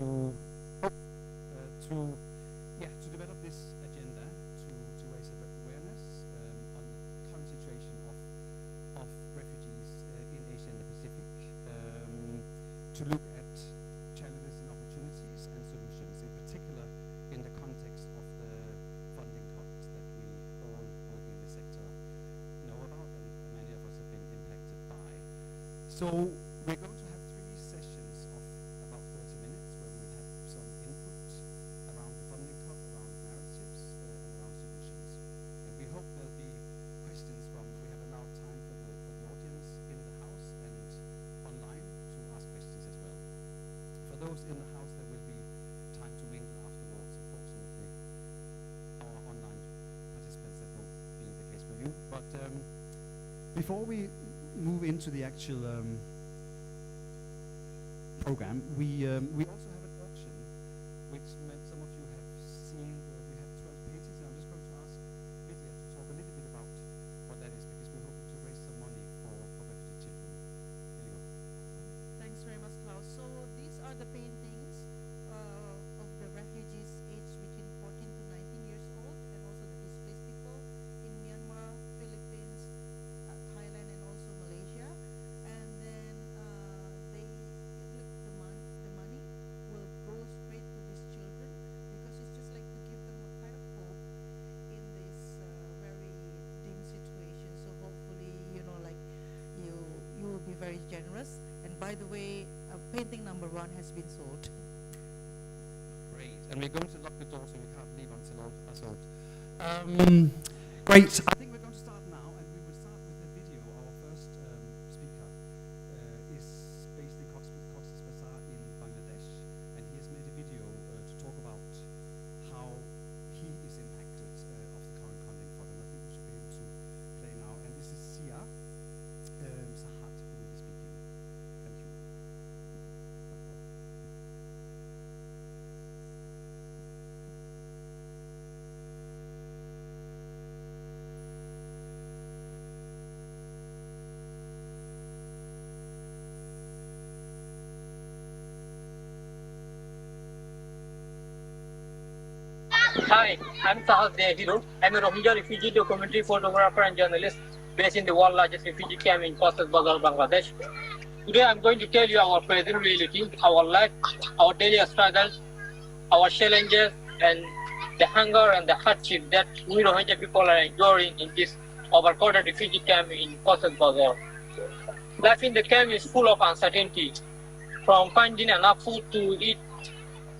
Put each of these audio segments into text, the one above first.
to develop this agenda to raise awareness on the current situation of refugees in Asia and the Pacific, to look at challenges and opportunities and solutions, in particular in the context of the funding cuts that we all working in the sector know about and many of us have been impacted by. So we're going to have 3 sessions of about 30 minutes where we'll have some input around the funding cut, around narratives, and around solutions. And we hope there'll be questions from, we have allowed time for the audience in the house and online to ask questions as well. For those in the house, there will be time to mingle afterwards. Unfortunately, our online participants, that won't be the case for you. But before we move into the actual program, we also have an auction, which some of you have seen. We have 12 pages, and I'm just going to ask Vidya to talk a little bit about what that is, because we're hoping to raise some money for refugee children. Here you go. Thanks very much, Klaus. So these are the paintings of the refugees aged between 14 to 19 years old, and also the displaced people in Myanmar, Philippines, Thailand, and also Malaysia. And then the money will go straight to these children, because it's just like to give them a kind of hope in this very dim situation. So hopefully, you will be very generous. And by the way, painting number 1 has been sold. Great. And we're going to lock the door so you can't leave until all are sold. Great. I think we're going to start now, and we will start with a video. Our first speaker is based in Cox's Bazar in Bangladesh, and he has made a video to talk about how he is impacted of the current funding cut. And I think we should be able to play now. And this is Sia Sahat who will be speaking. Thank you. Hi, I'm Sahas Dehiro. I'm a Rohingya refugee documentary photographer and journalist based in the world's largest refugee camp in Cox's Bazar, Bangladesh. Today I'm going to tell you our present reality, our life, our daily struggles, our challenges, and the hunger and the hardship that we Rohingya people are enduring in this overcrowded refugee camp in Cox's Bazar. Life in the camp is full of uncertainty, from finding enough food to eat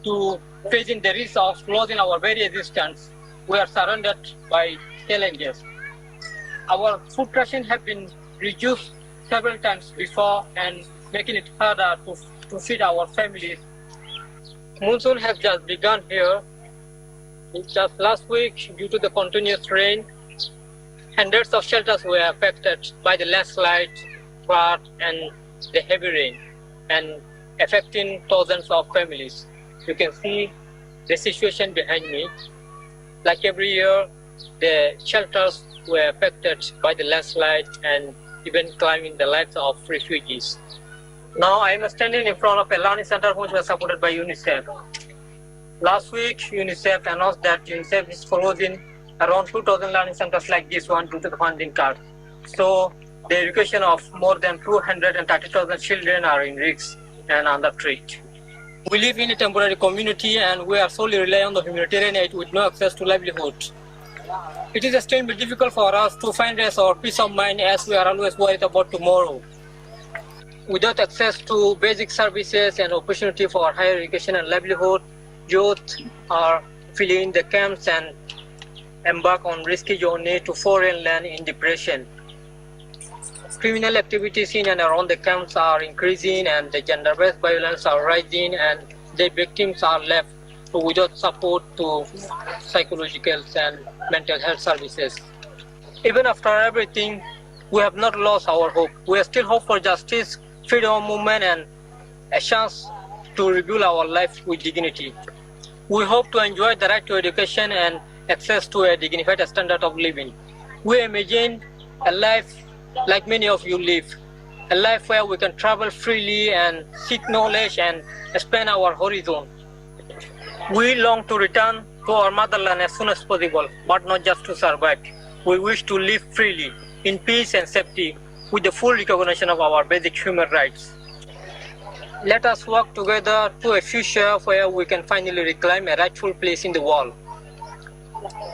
to facing the risk of losing our very existence. We are surrounded by challenges. Our food ration have been reduced several times before, and making it harder to feed our families. Monsoon has just begun here. Just last week, due to the continuous rain, hundreds of shelters were affected by the landslide, flood, and the heavy rain, and affecting thousands of families. You can see the situation behind me. Like every year, the shelters were affected by the landslide and even claiming the lives of refugees. Now I am standing in front of a learning center which was supported by UNICEF. Last week, UNICEF announced that UNICEF is closing around 2,000 learning centers like this one due to the funding cut. So the education of more than 230,000 children are in risk and under threat. We live in a temporary community, and we are solely relying on the humanitarian aid with no access to livelihood. It is extremely difficult for us to find rest or peace of mind, as we are always worried about tomorrow. Without access to basic services and opportunity for higher education and livelihood, youth are fleeing the camps and embark on risky journey to foreign land in depression. Criminal activities in and around the camps are increasing, and the gender-based violence are rising, and the victims are left without support to psychological and mental health services. Even after everything, we have not lost our hope. We still hope for justice, freedom of movement, and a chance to rebuild our life with dignity. We hope to enjoy the right to education and access to a dignified standard of living. We imagine a life like many of you live, a life where we can travel freely and seek knowledge and expand our horizon. We long to return to our motherland as soon as possible, but not just to survive. We wish to live freely, in peace and safety, with the full recognition of our basic human rights. Let us work together to a future where we can finally reclaim a rightful place in the world.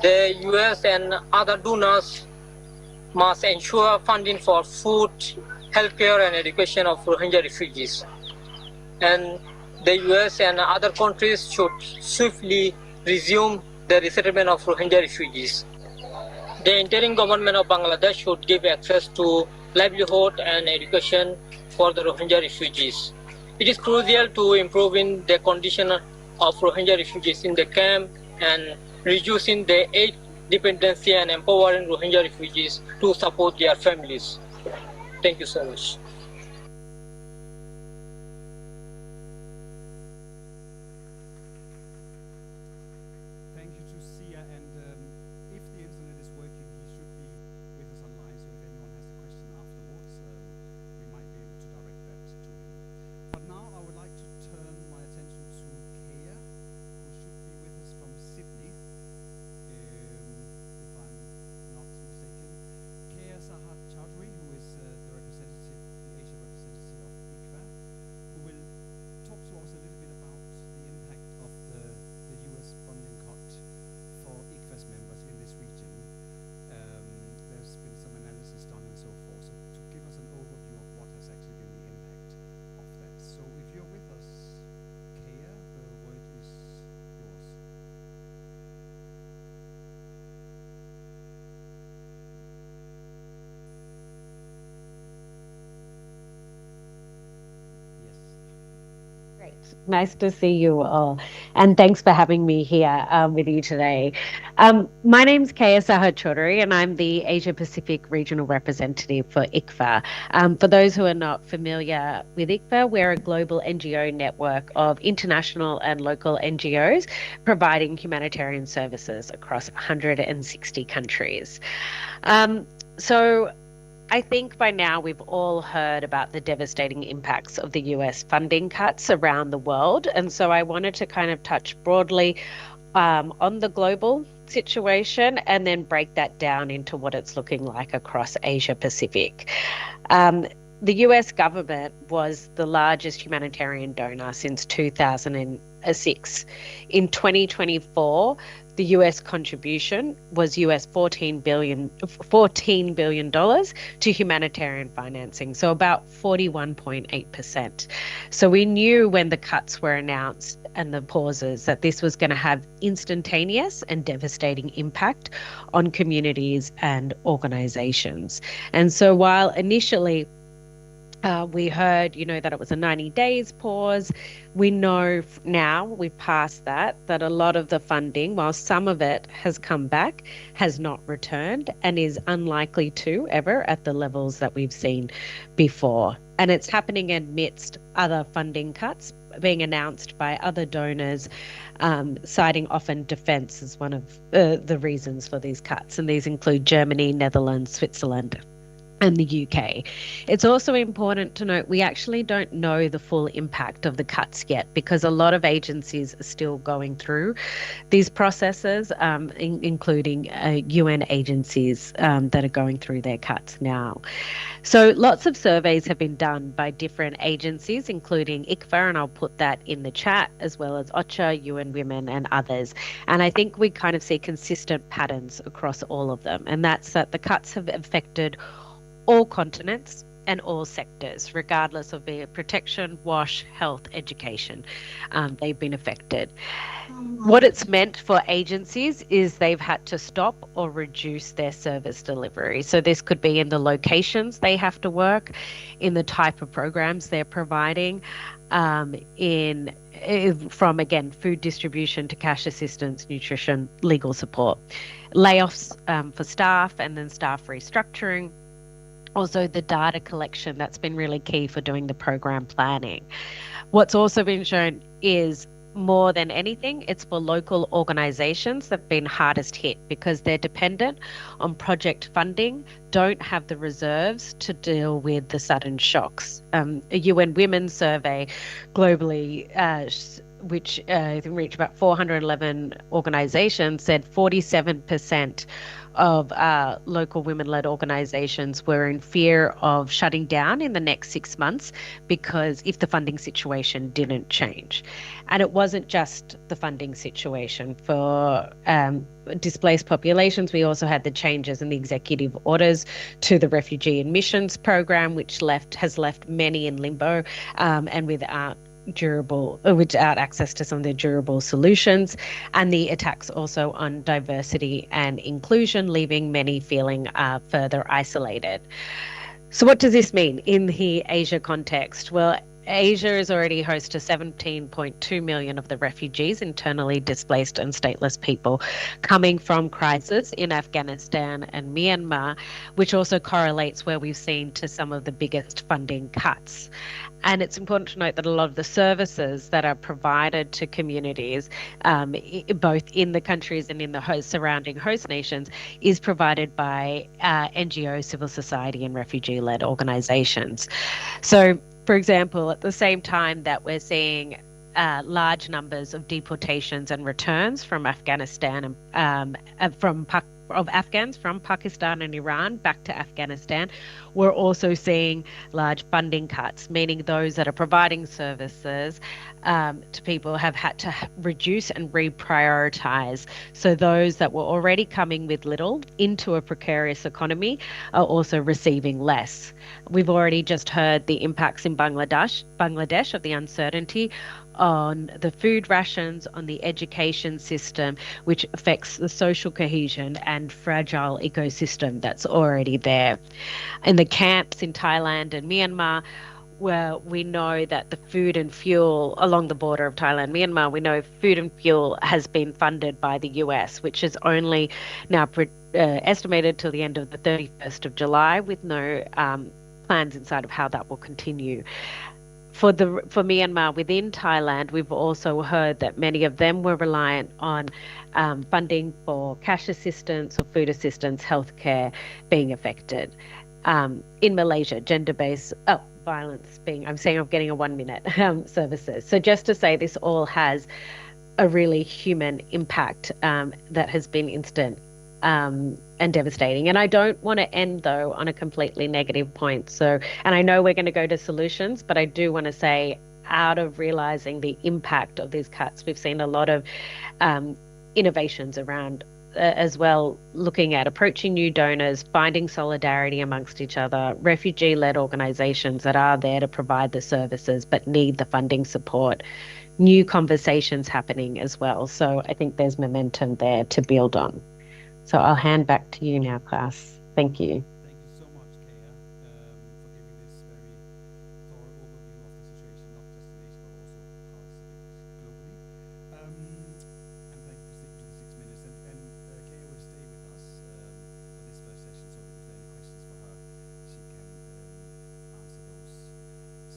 The US and other donors must ensure funding for food, healthcare and education of Rohingya refugees. And the US and other countries should swiftly resume the resettlement of Rohingya refugees. The interim government of Bangladesh should give access to livelihood and education for the Rohingya refugees. It is crucial to improving the condition of Rohingya refugees in the camp and reducing the aid dependency and empowering Rohingya refugees to support their families. Thank you so much. Thank you to Sia, and if the internet is working, he should be with us online, so if anyone has a question afterwards, we might be able to direct that to him. But now I would like to turn my attention to Kea, who should be with us from Sydney, if I'm not mistaken. Kea Sahat Chowdhury, who is the representative, the Asia representative of ICFA, who will talk to us a little bit about the impact of the US funding cut for ICFA's members in this region. There's been some analysis done and so forth, so to give us an overview of what has actually been the impact of that. So if you're with us, Kea, the word is yours. Yes. Great. Nice to see you all. And thanks for having me here with you today. My name's Kea Saha Chaudhary, and I'm the Asia Pacific Regional Representative for ICFA. For those who are not familiar with ICFA, we're a global NGO network of international and local NGOs providing humanitarian services across 160 countries. So I think by now we've all heard about the devastating impacts of the US funding cuts around the world. And so I wanted to kind of touch broadly on the global situation and then break that down into what it's looking like across Asia Pacific. The US government was the largest humanitarian donor since 2006. In 2024, the US contribution was US $14 billion to humanitarian financing, so about 41.8%. So we knew when the cuts were announced and the pauses that this was going to have instantaneous and devastating impact on communities and organizations. And so while initially we heard, that it was a 90 days pause. We know now, we've passed that a lot of the funding, while some of it has come back, has not returned and is unlikely to ever at the levels that we've seen before. And it's happening amidst other funding cuts being announced by other donors, citing often defence as one of the reasons for these cuts. And these include Germany, Netherlands, Switzerland, and the UK. It's also important to note we actually don't know the full impact of the cuts yet, because a lot of agencies are still going through these processes, including UN agencies that are going through their cuts now. So lots of surveys have been done by different agencies, including ICFA, and I'll put that in the chat, as well as OCHA, UN Women and others. And I think we kind of see consistent patterns across all of them, and that's that the cuts have affected all continents and all sectors, regardless of their protection, WASH, health, education. They've been affected. What it's meant for agencies is they've had to stop or reduce their service delivery. So this could be in the locations they have to work, in the type of programs they're providing, from, again, food distribution to cash assistance, nutrition, legal support, layoffs for staff, and then staff restructuring. Also the data collection, that's been really key for doing the program planning. What's also been shown is more than anything, it's for local organisations that have been hardest hit because they're dependent on project funding, don't have the reserves to deal with the sudden shocks. A UN Women's survey globally, which reached about 411 organisations, said 47% of local women-led organisations were in fear of shutting down in the next 6 months because if the funding situation didn't change. And it wasn't just the funding situation. For displaced populations, we also had the changes in the executive orders to the refugee admissions program, which has left many in limbo and without access to some of the durable solutions, and the attacks also on diversity and inclusion, leaving many feeling further isolated. So what does this mean in the Asia context? Well, Asia is already host to 17.2 million of the refugees, internally displaced and stateless people coming from crisis in Afghanistan and Myanmar, which also correlates where we've seen to some of the biggest funding cuts. And it's important to note that a lot of the services that are provided to communities, both in the countries and in the surrounding host nations, is provided by NGOs, civil society and refugee-led organisations. So, for example, at the same time that we're seeing large numbers of deportations and returns from Afghanistan and of Afghans from Pakistan and Iran back to Afghanistan, we're also seeing large funding cuts, meaning those that are providing services to people have had to reduce and reprioritize. So those that were already coming with little into a precarious economy are also receiving less. We've already just heard the impacts in Bangladesh of the uncertainty on the food rations, on the education system, which affects the social cohesion and fragile ecosystem that's already there. In the camps in Thailand and Myanmar, where we know that the food and fuel along the border of Thailand, Myanmar, we know food and fuel has been funded by the US, which is only now estimated till the end of the 31st of July, with no plans inside of how that will continue. For Myanmar within Thailand, we've also heard that many of them were reliant on funding for cash assistance or food assistance, healthcare being affected. In Malaysia, gender-based violence being, I'm getting a 1 minute services. So just to say, this all has a really human impact that has been instant and devastating. And I don't want to end, though, on a completely negative point. So, and I know we're going to go to solutions, but I do want to say, out of realizing the impact of these cuts, we've seen a lot of innovations around as well, looking at approaching new donors, finding solidarity amongst each other, refugee-led organisations that are there to provide the services but need the funding support, new conversations happening as well. So I think there's momentum there to build on. So I'll hand back to you now, Klaus. Thank you. Thank you so much, Kea, for giving this very thorough overview of the situation, not just in Asia, but also globally. And thank you for sticking to the 6 minutes. And Kea will stay with us for this first session, so if there are any questions for her, she can answer those.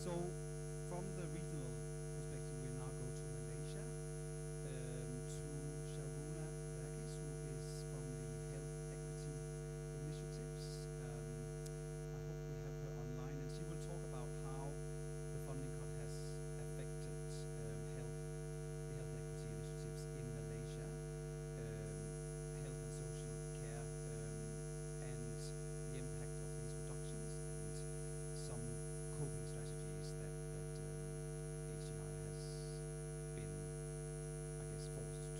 So from the regional perspective, we now go to Malaysia, to Sharuna Verghese, who is from the Health Equity Initiatives. I hope we have her online, and she will talk about how the funding cut has affected the health equity initiatives in Malaysia, health and social care, and the impact of these reductions, and some coping strategies that ACI has been, I guess, forced to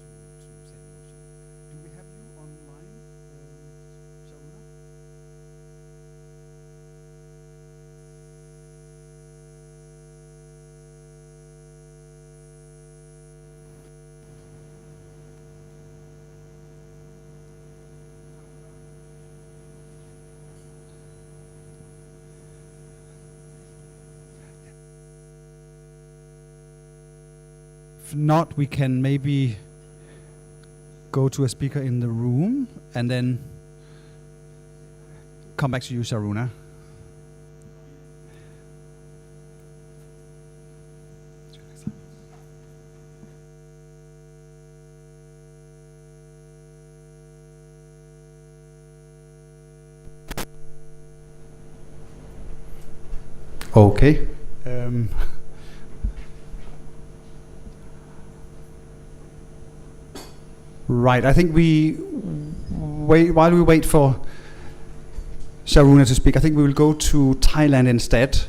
set in motion. Do we have you online, Sharuna? If not, we can maybe go to a speaker in the room and then come back to you, Sharuna. Okay. Right, I think while we wait for Sharuna to speak, I think we will go to Thailand instead,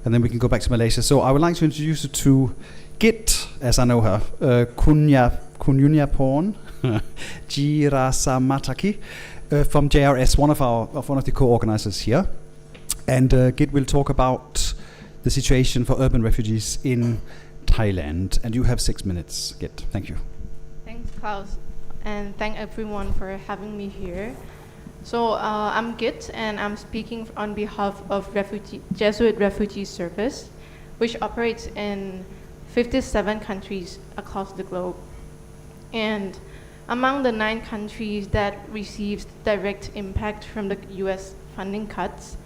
and then we can go back to Malaysia. So I would like to introduce you to Git, as I know her, Kunyunyaporn Jirasamataki from JRS, one of the co-organizers here. And Git will talk about the situation for urban refugees in Thailand. And you have 6 minutes, Git. Thank you. Thanks, Klaus. And thank everyone for having me here. So I'm Git, and I'm speaking on behalf of Jesuit Refugee Service, which operates in 57 countries across the globe. And among the 9 countries that received direct impact from the US funding cuts,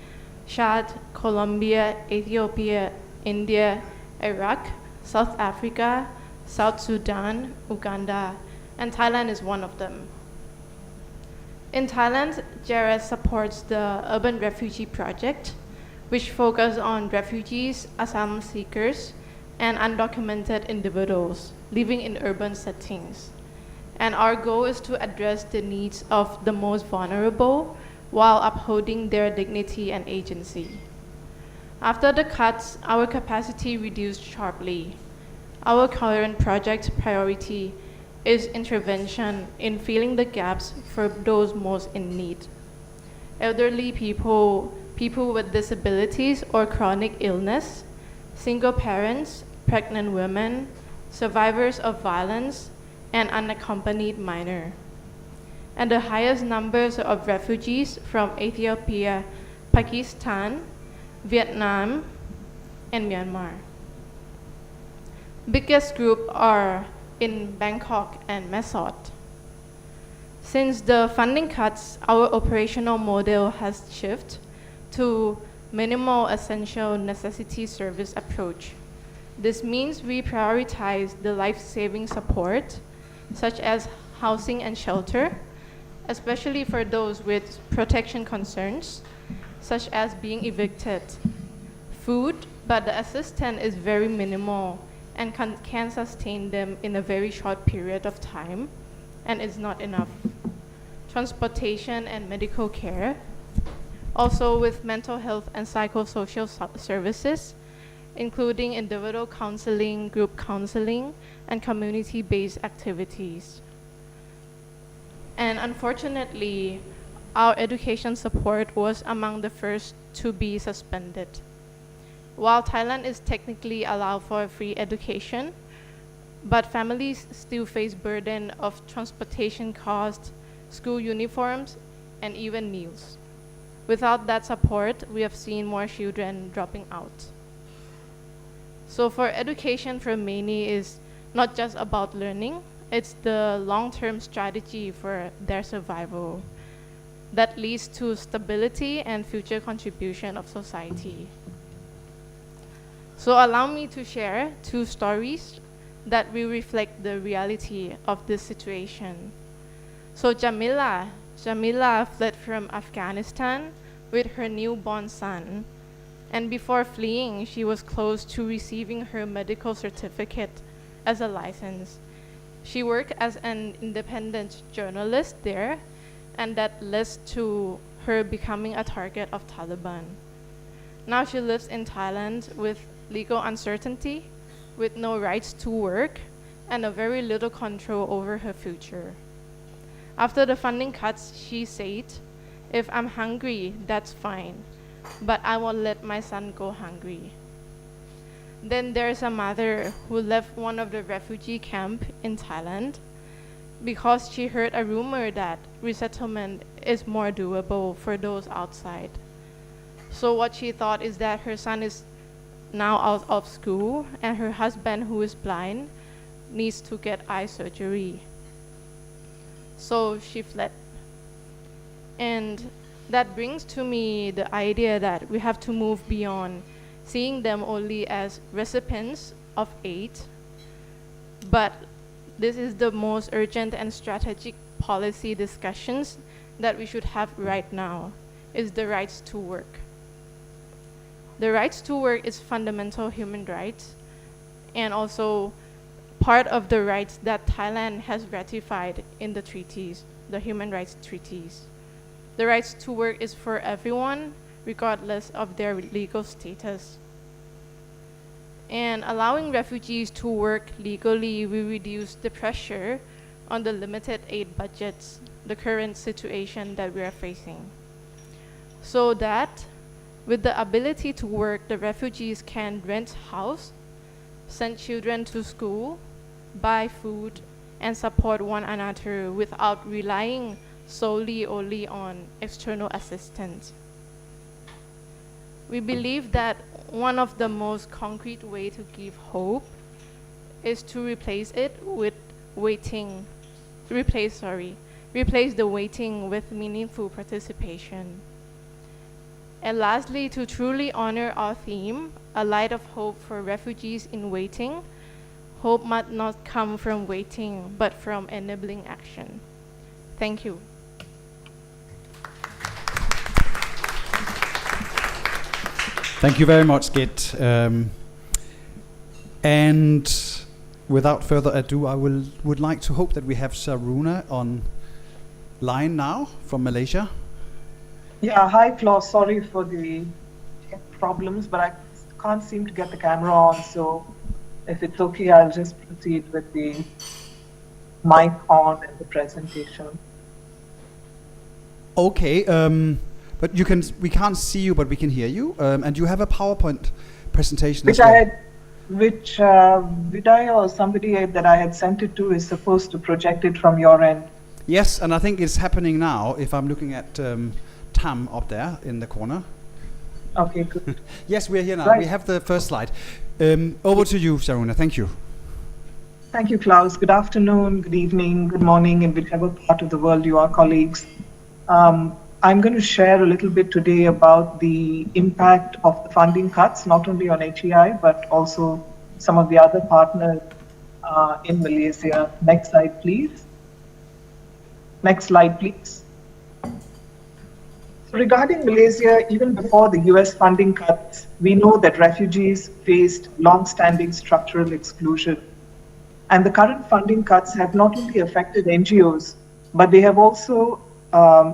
Chad, Colombia, Ethiopia, India, Iraq, South Africa, South Sudan, Uganda, and Thailand is one of them. In Thailand, JRS supports the Urban Refugee Project, which focuses on refugees, asylum seekers, and undocumented individuals living in urban settings. And our goal is to address the needs of the most vulnerable while upholding their dignity and agency. After the cuts, our capacity reduced sharply. Our current project priority is intervention in filling the gaps for those most in need. Elderly people, people with disabilities or chronic illness, single parents, pregnant women, survivors of violence, and unaccompanied minor. And the highest numbers of refugees from Ethiopia, Pakistan, Vietnam, and Myanmar. Biggest group are in Bangkok and Mesot. Since the funding cuts, our operational model has shifted to minimal essential necessity service approach. This means we prioritize the life-saving support, such as housing and shelter, especially for those with protection concerns, such as being evicted. Food, but the assistance is very minimal and can sustain them in a very short period of time, and is not enough. Transportation and medical care, also with mental health and psychosocial services, including individual counseling, group counseling, and community-based activities. And unfortunately, our education support was among the first to be suspended. While Thailand is technically allowed for free education, but families still face burden of transportation costs, school uniforms, and even meals. Without that support, we have seen more children dropping out. So for education for many is not just about learning, it's the long-term strategy for their survival that leads to stability and future contribution of society. So allow me to share 2 stories that will reflect the reality of this situation. So Jamila fled from Afghanistan with her newborn son, and before fleeing, she was close to receiving her medical certificate as a license. She worked as an independent journalist there, and that led to her becoming a target of Taliban. Now she lives in Thailand with legal uncertainty, with no rights to work, and a very little control over her future. After the funding cuts, she said, "If I'm hungry, that's fine, but I won't let my son go hungry." Then there's a mother who left one of the refugee camps in Thailand because she heard a rumor that resettlement is more doable for those outside. So what she thought is that her son is now out of school, and her husband, who is blind, needs to get eye surgery. So she fled. And that brings to me the idea that we have to move beyond seeing them only as recipients of aid, but this is the most urgent and strategic policy discussions that we should have right now, is the rights to work. The rights to work is fundamental human rights and also part of the rights that Thailand has ratified in the treaties, the human rights treaties. The rights to work is for everyone, regardless of their legal status. And allowing refugees to work legally will reduce the pressure on the limited aid budgets, the current situation that we are facing. So that with the ability to work, the refugees can rent house, send children to school, buy food, and support one another without relying solely only on external assistance. We believe that one of the most concrete way to give hope is to replace the waiting with meaningful participation. And lastly, to truly honor our theme, a light of hope for refugees in waiting, hope must not come from waiting, but from enabling action. Thank you. Thank you very much, Git. And without further ado, I would like to hope that we have Saruna on line now from Malaysia. Yeah, hi Klaus, sorry for the tech problems, but I can't seem to get the camera on, so if it's okay, I'll just proceed with the mic on and the presentation. Okay, but we can't see you, but we can hear you, and you have a PowerPoint presentation Which as well. Vidya or somebody that I had sent it to is supposed to project it from your end. Yes, and I think it's happening now, if I'm looking at Tam up there in the corner. Okay, good. Yes, we're here now. Right. We have the first slide. Over to you, Saruna. Thank you. Thank you, Klaus. Good afternoon, good evening, good morning, in whichever part of the world you are, colleagues. I'm going to share a little bit today about the impact of the funding cuts, not only on HEI, but also some of the other partners in Malaysia. Next slide, please. Next slide, please. So regarding Malaysia, even before the US funding cuts, we know that refugees faced long-standing structural exclusion. And the current funding cuts have not only affected NGOs, but they have also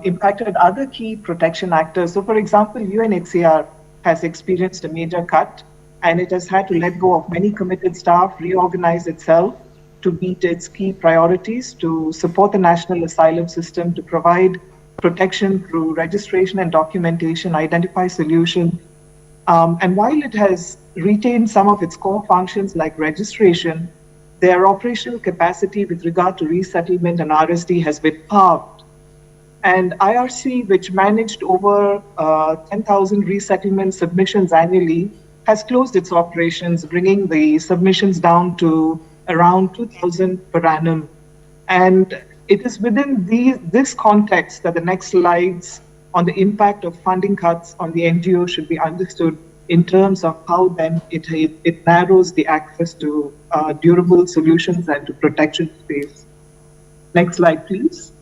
impacted other key protection actors. So for example, UNHCR has experienced a major cut, and it has had to let go of many committed staff, reorganize itself to meet its key priorities, to support the national asylum system, to provide protection through registration and documentation, identify solutions. And while it has retained some of its core functions like registration, their operational capacity with regard to resettlement and RSD has been halved. And IRC, which managed over 10,000 resettlement submissions annually, has closed its operations, bringing the submissions down to around 2,000 per annum. And it is within this context that the next slides on the impact of funding cuts on the NGO should be understood in terms of how then it narrows the access to durable solutions and to protection space. Next slide, please.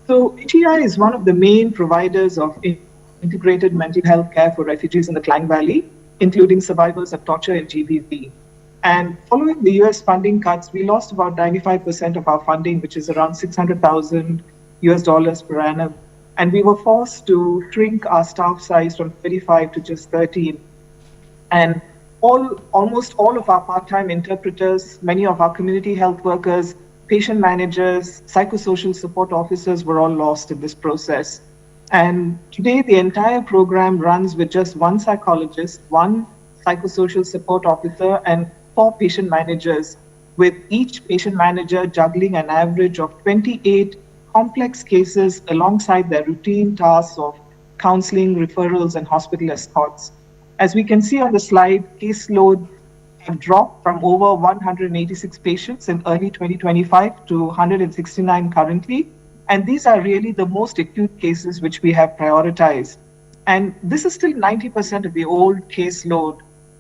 So HEI is one of the main providers of integrated mental health care for refugees in the Klang Valley, including survivors of torture and GBV. And following the US funding cuts, we lost about 95% of our funding, which is around $600,000 per annum. And we were forced to shrink our staff size from 35 to just 13. And almost all of our part-time interpreters, many of our community health workers, patient managers, psychosocial support officers were all lost in this process. And today, the entire program runs with just one psychologist, one psychosocial support officer, and 4 patient managers, with each patient manager juggling an average of 28 complex cases alongside their routine tasks of counseling, referrals, and hospital escorts. As we can see on the slide, caseload have dropped from over 186 patients in early 2025 to 169 currently. And these are really the most acute cases which we have prioritized. And this is still 90% of the old caseload.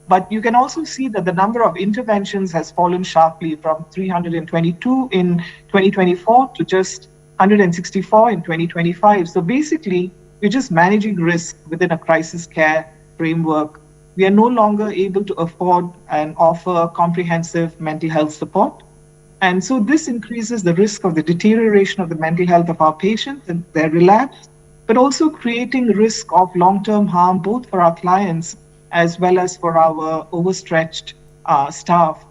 But you can also see that the number of interventions has fallen sharply from 322 in 2024 to just 164 in 2025. So basically, we're just managing risk within a crisis care framework. We are no longer able to afford and offer comprehensive mental health support. And so this increases the risk of the deterioration of the mental health of our patients and their relapse, but also creating risk of long-term harm, both for our clients as well as for our overstretched staff.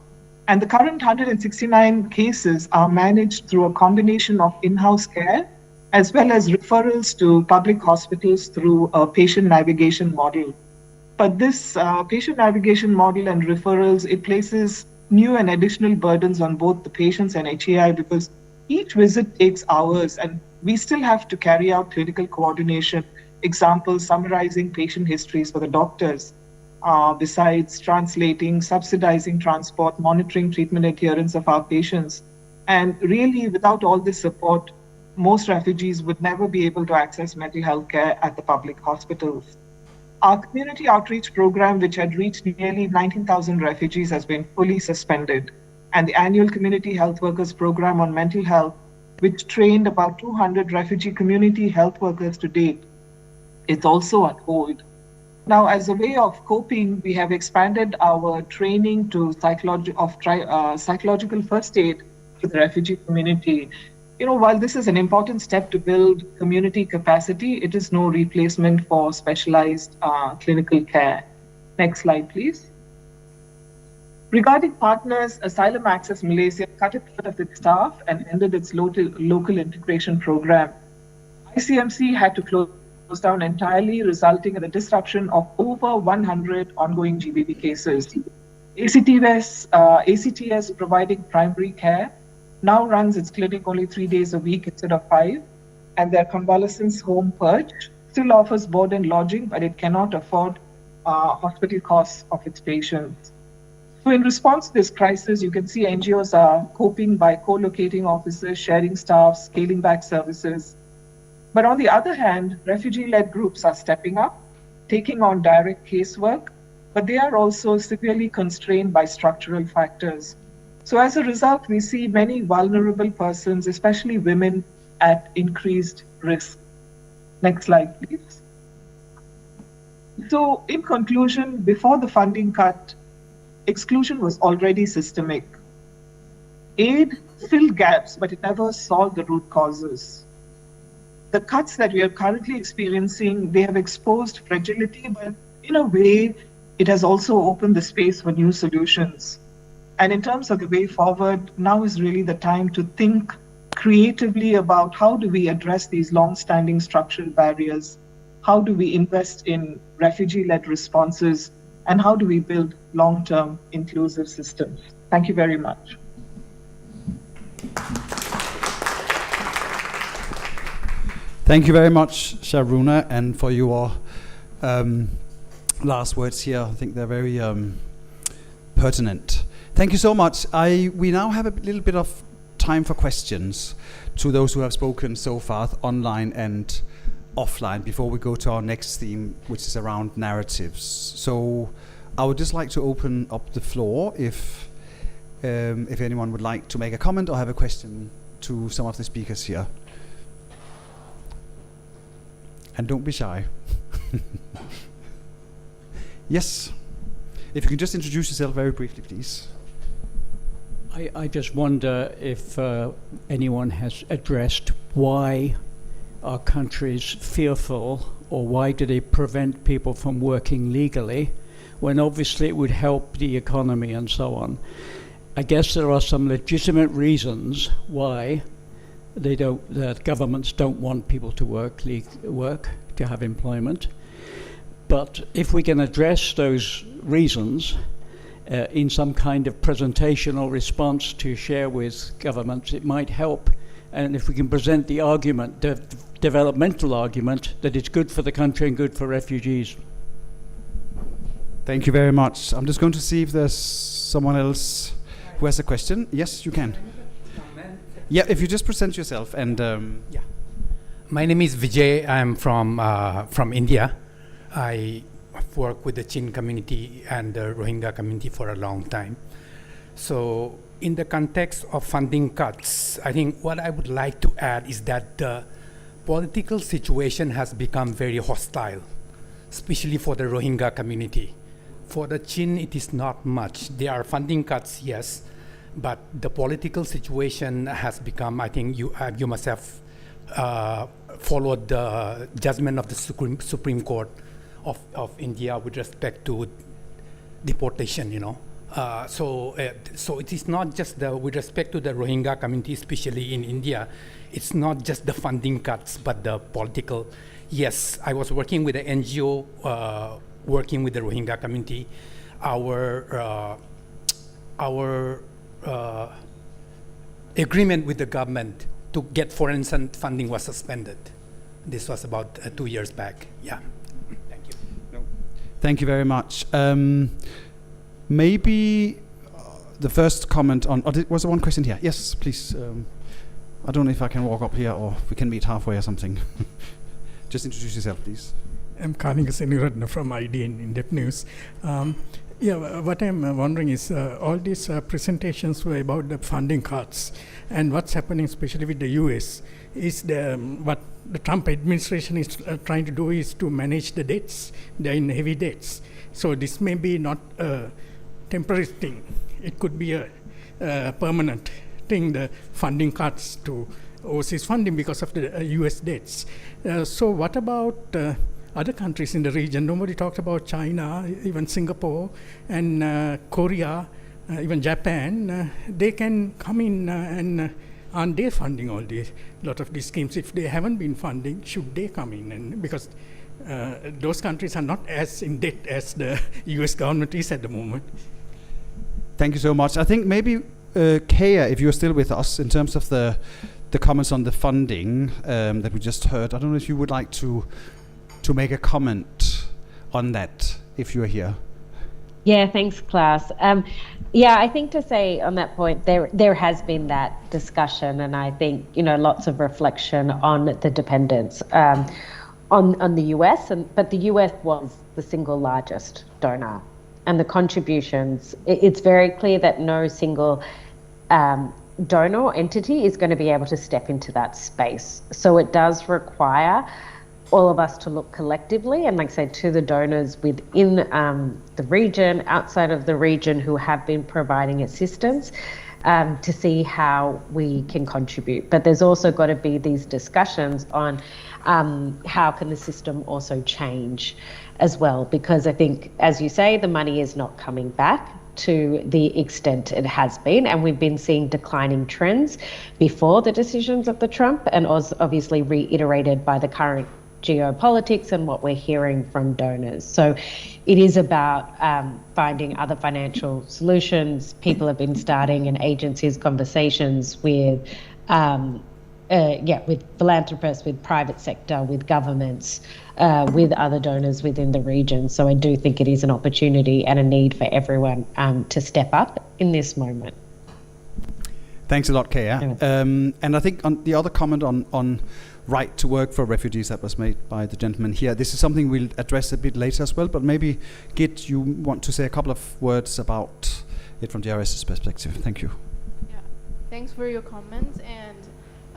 And the current 169 cases are managed through a combination of in-house care as well as referrals to public hospitals through a patient navigation model. But this patient navigation model and referrals, it places new and additional burdens on both the patients and HAI because each visit takes hours and we still have to carry out clinical coordination, examples, summarizing patient histories for the doctors, besides translating, subsidizing transport, monitoring treatment adherence of our patients. And really, without all this support, most refugees would never be able to access mental health care at the public hospitals. Our community outreach program, which had reached nearly 19,000 refugees, has been fully suspended. And the annual community health workers program on mental health, which trained about 200 refugee community health workers to date, is also on hold. Now, as a way of coping, we have expanded our training to psychological first aid to the refugee community. You know, while this is an important step to build community capacity, it is no replacement for specialized clinical care. Next slide, please. Regarding partners, Asylum Access Malaysia cut a third of its staff and ended its local integration program. ICMC had to close down entirely, resulting in the disruption of over 100 ongoing GBV cases. ACTS, providing primary care, now runs its clinic only 3 days a week instead of 5, and their convalescence home Perch still offers board and lodging, but it cannot afford hospital costs of its patients. So in response to this crisis, you can see NGOs are coping by co-locating offices, sharing staff, scaling back services. But on the other hand, refugee-led groups are stepping up, taking on direct casework, but they are also severely constrained by structural factors. So as a result, we see many vulnerable persons, especially women, at increased risk. Next slide, please. So in conclusion, before the funding cut, exclusion was already systemic. Aid filled gaps, but it never solved the root causes. The cuts that we are currently experiencing, they have exposed fragility, but in a way, it has also opened the space for new solutions. And in terms of the way forward, now is really the time to think creatively about how do we address these long-standing structural barriers? How do we invest in refugee-led responses? And how do we build long-term inclusive systems? Thank you very much. Thank you very much, Sharuna, and for your last words here. I think they're very pertinent. Thank you so much. We now have a little bit of time for questions to those who have spoken so far, online and offline, before we go to our next theme, which is around narratives. So I would just like to open up the floor if anyone would like to make a comment or have a question to some of the speakers here. And don't be shy. Yes. If you can just introduce yourself very briefly, please. I just wonder if anyone has addressed why are countries fearful, or why do they prevent people from working legally, when obviously it would help the economy and so on. I guess there are some legitimate reasons why the governments don't want people to work, to have employment. But if we can address those reasons in some kind of presentation or response to share with governments, it might help. And if we can present the argument, the developmental argument, that it's good for the country and good for refugees. Thank you very much. I'm just going to see if there's someone else who has a question. Yes, you can. Yeah, if you just present yourself and... Yeah. My name is Vijay. I'm from India. I work with the Chin community and the Rohingya community for a long time. So in the context of funding cuts, I think what I would like to add is that the political situation has become very hostile, especially for the Rohingya community. For the Chin, it is not much. There are funding cuts, yes, but the political situation has become, I think you must have followed the judgment of the Supreme Court of India with respect to deportation, you know. So it is not just with respect to the Rohingya community, especially in India, it's not just the funding cuts, but the political. Yes, I was working with the NGO, working with the Rohingya community. Our agreement with the government to get foreign funding was suspended. This was about 2 years back. Yeah. Thank you. No. Thank you very much. Maybe the first comment on, was there one question here? Yes, please. I don't know if I can walk up here or we can meet halfway or something. Just introduce yourself, please. I'm Karnika Seniratna from ID and In-Depth News. What I'm wondering is all these presentations were about the funding cuts and what's happening, especially with the US, is what the Trump administration is trying to do is to manage the debts. They're in heavy debts. So this may be not a temporary thing. It could be a permanent thing, the funding cuts to overseas funding because of the US debts. So what about other countries in the region? Nobody talked about China, even Singapore and Korea, even Japan. They can come in and aren't they funding all these, lot of these schemes? If they haven't been funding, should they come in? And because those countries are not as in debt as the US government is at the moment. Thank you so much. I think maybe Kea, if you're still with us, in terms of the comments on the funding that we just heard, I don't know if you would like to make a comment on that, if you're here. Yeah, thanks, Klaus. I think to say on that point, there has been that discussion, and I think lots of reflection on the dependence on the US, but the US was the single largest donor, and the contributions. It's very clear that no single donor entity is going to be able to step into that space. So it does require all of us to look collectively and, like I said, to the donors within the region, outside of the region, who have been providing assistance to see how we can contribute. But there's also got to be these discussions on how can the system also change as well, because I think, as you say, the money is not coming back to the extent it has been, and we've been seeing declining trends before the decisions of the Trump, and obviously reiterated by the current geopolitics and what we're hearing from donors. So it is about finding other financial solutions. People have been starting, and agencies, conversations with philanthropists, with private sector, with governments, with other donors within the region. So I do think it is an opportunity and a need for everyone to step up in this moment. Thanks a lot, Kea. And I think on the other comment on right to work for refugees that was made by the gentleman here, this is something we'll address a bit later as well, but maybe, Git, you want to say a couple of words about it from JRS's perspective. Thank you. Yeah, thanks for your comments. And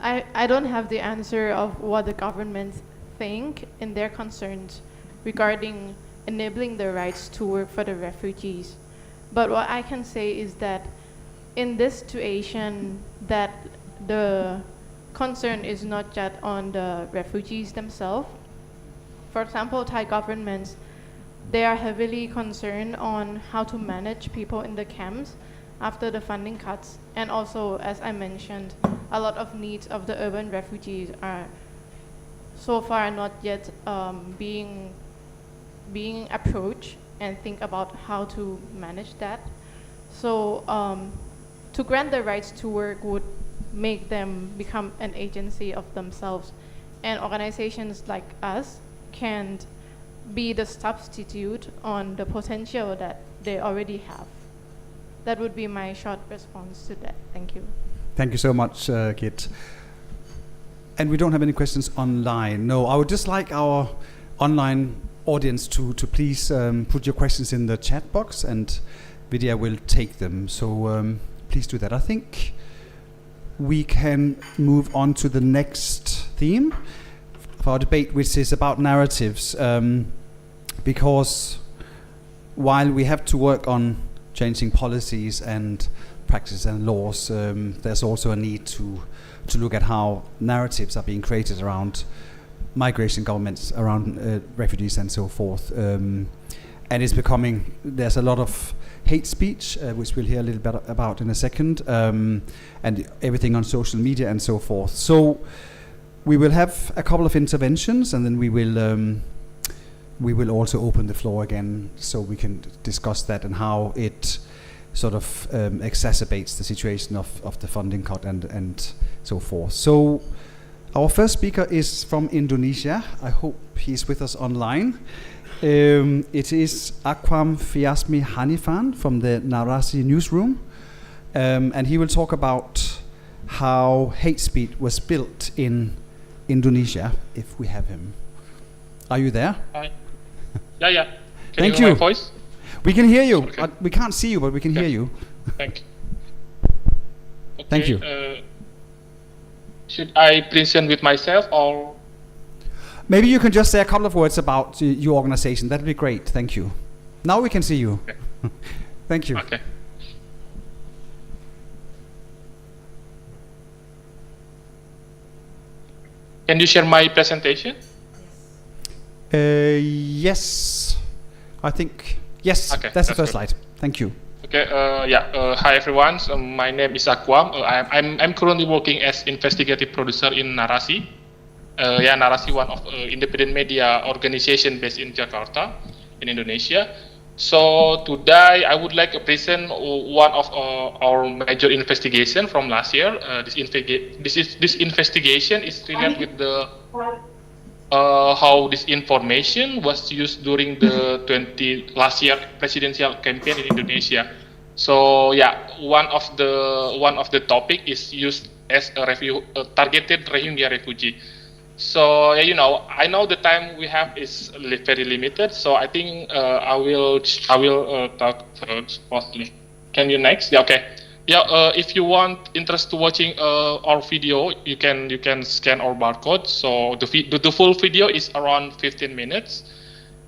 I don't have the answer of what the governments think in their concerns regarding enabling the rights to work for the refugees. But what I can say is that in this situation, that the concern is not just on the refugees themselves. For example, Thai governments, they are heavily concerned on how to manage people in the camps after the funding cuts. And also, as I mentioned, a lot of needs of the urban refugees are so far not yet being approached and think about how to manage that. So to grant the rights to work would make them become an agency of themselves, and organizations like us can be the substitute on the potential that they already have. That would be my short response to that. Thank you. Thank you so much, Kit. And we don't have any questions online. No, I would just like our online audience to please put your questions in the chat box, and Vidya will take them. So please do that. I think we can move on to the next theme, our debate, which is about narratives, because while we have to work on changing policies and practices and laws, there's also a need to look at how narratives are being created around migration governments, around refugees and so forth. And it's becoming, there's a lot of hate speech, which we'll hear a little bit about in a second, and everything on social media and so forth. So we will have a couple of interventions, and then we will also open the floor again so we can discuss that and how it sort of exacerbates the situation of the funding cut and so forth. So our first speaker is from Indonesia. I hope he's with us online. It is Akwam Fiasmi Hanifan from the Narasi newsroom, and he will talk about how hate speech was built in Indonesia, if we have him. Are you there? Hi. Yeah. Can Thank you hear you. my voice? We can hear you. Okay. We can't see you, but we can hear you. Thank you. Okay, Thank you. Should I present with myself or? Maybe you can just say a couple of words about your organization. That'd be great. Thank you. Now we can see you. Okay. Thank you. Okay. Can you share my presentation? Yes. I think, yes, Okay, that's the that's first good. slide. Thank you. Okay. Hi everyone. My name is Akwam. I'm currently working as investigative producer in Narasi. Narasi, one of independent media organization based in Jakarta, in Indonesia. So today I would like to present one of our major investigation from last year. This investigation is related with the how this information was used during the last year presidential campaign in Indonesia. So one of the topic is used as a targeted Rohingya refugee. So I know the time we have is very limited. So I think I will talk firstly. Can you next? Yeah, okay. If you want interest to watching our video, you can scan our barcode. So the full video is around 15 minutes.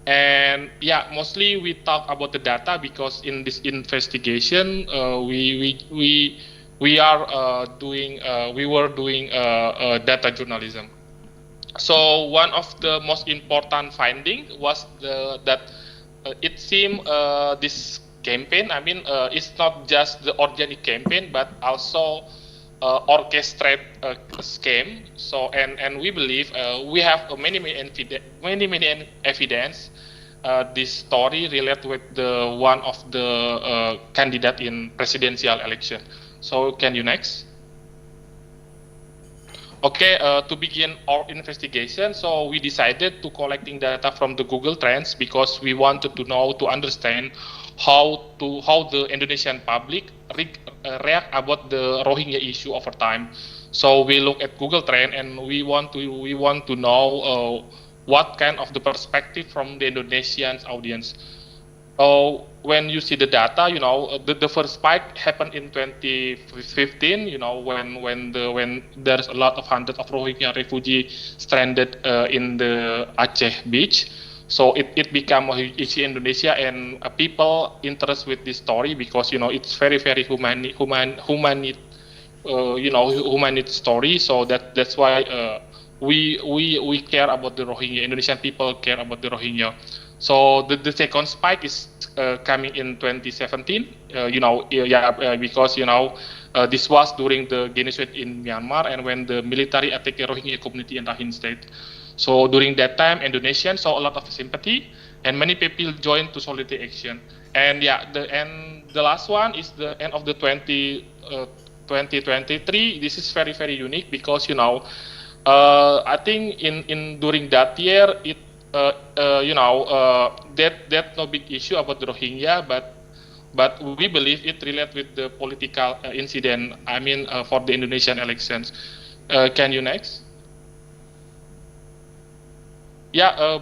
And mostly we talk about the data because in this investigation we were doing data journalism. So one of the most important finding was that it seemed this campaign, it's not just the organic campaign, but also orchestrated scheme. So and we believe we have many evidence. This story related with the one of the candidate in presidential election. So can you next? Okay, to begin our investigation, so we decided to collecting data from the Google Trends because we wanted to understand how the Indonesian public react about the Rohingya issue over time. So we look at Google Trend and we want to know what kind of the perspective from the Indonesian audience. When you see the data, the first spike happened in 2015. When there's a lot of hundreds of Rohingya refugees stranded in the Aceh beach. So it became a huge issue in Indonesia, and people interest with this story because it's very humanity story. So that's why we care about the Rohingya. Indonesian people care about the Rohingya. So the second spike is coming in 2017. Because this was during the genocide in Myanmar and when the military attacked the Rohingya community in Rakhine State. So during that time, Indonesians saw a lot of sympathy, and many people joined to solidarity action. And the last one is the end of the 2023. This is very unique because I think in during that year that's no big issue about the Rohingya, but we believe it related with the political incident. For the Indonesian elections. Can you next?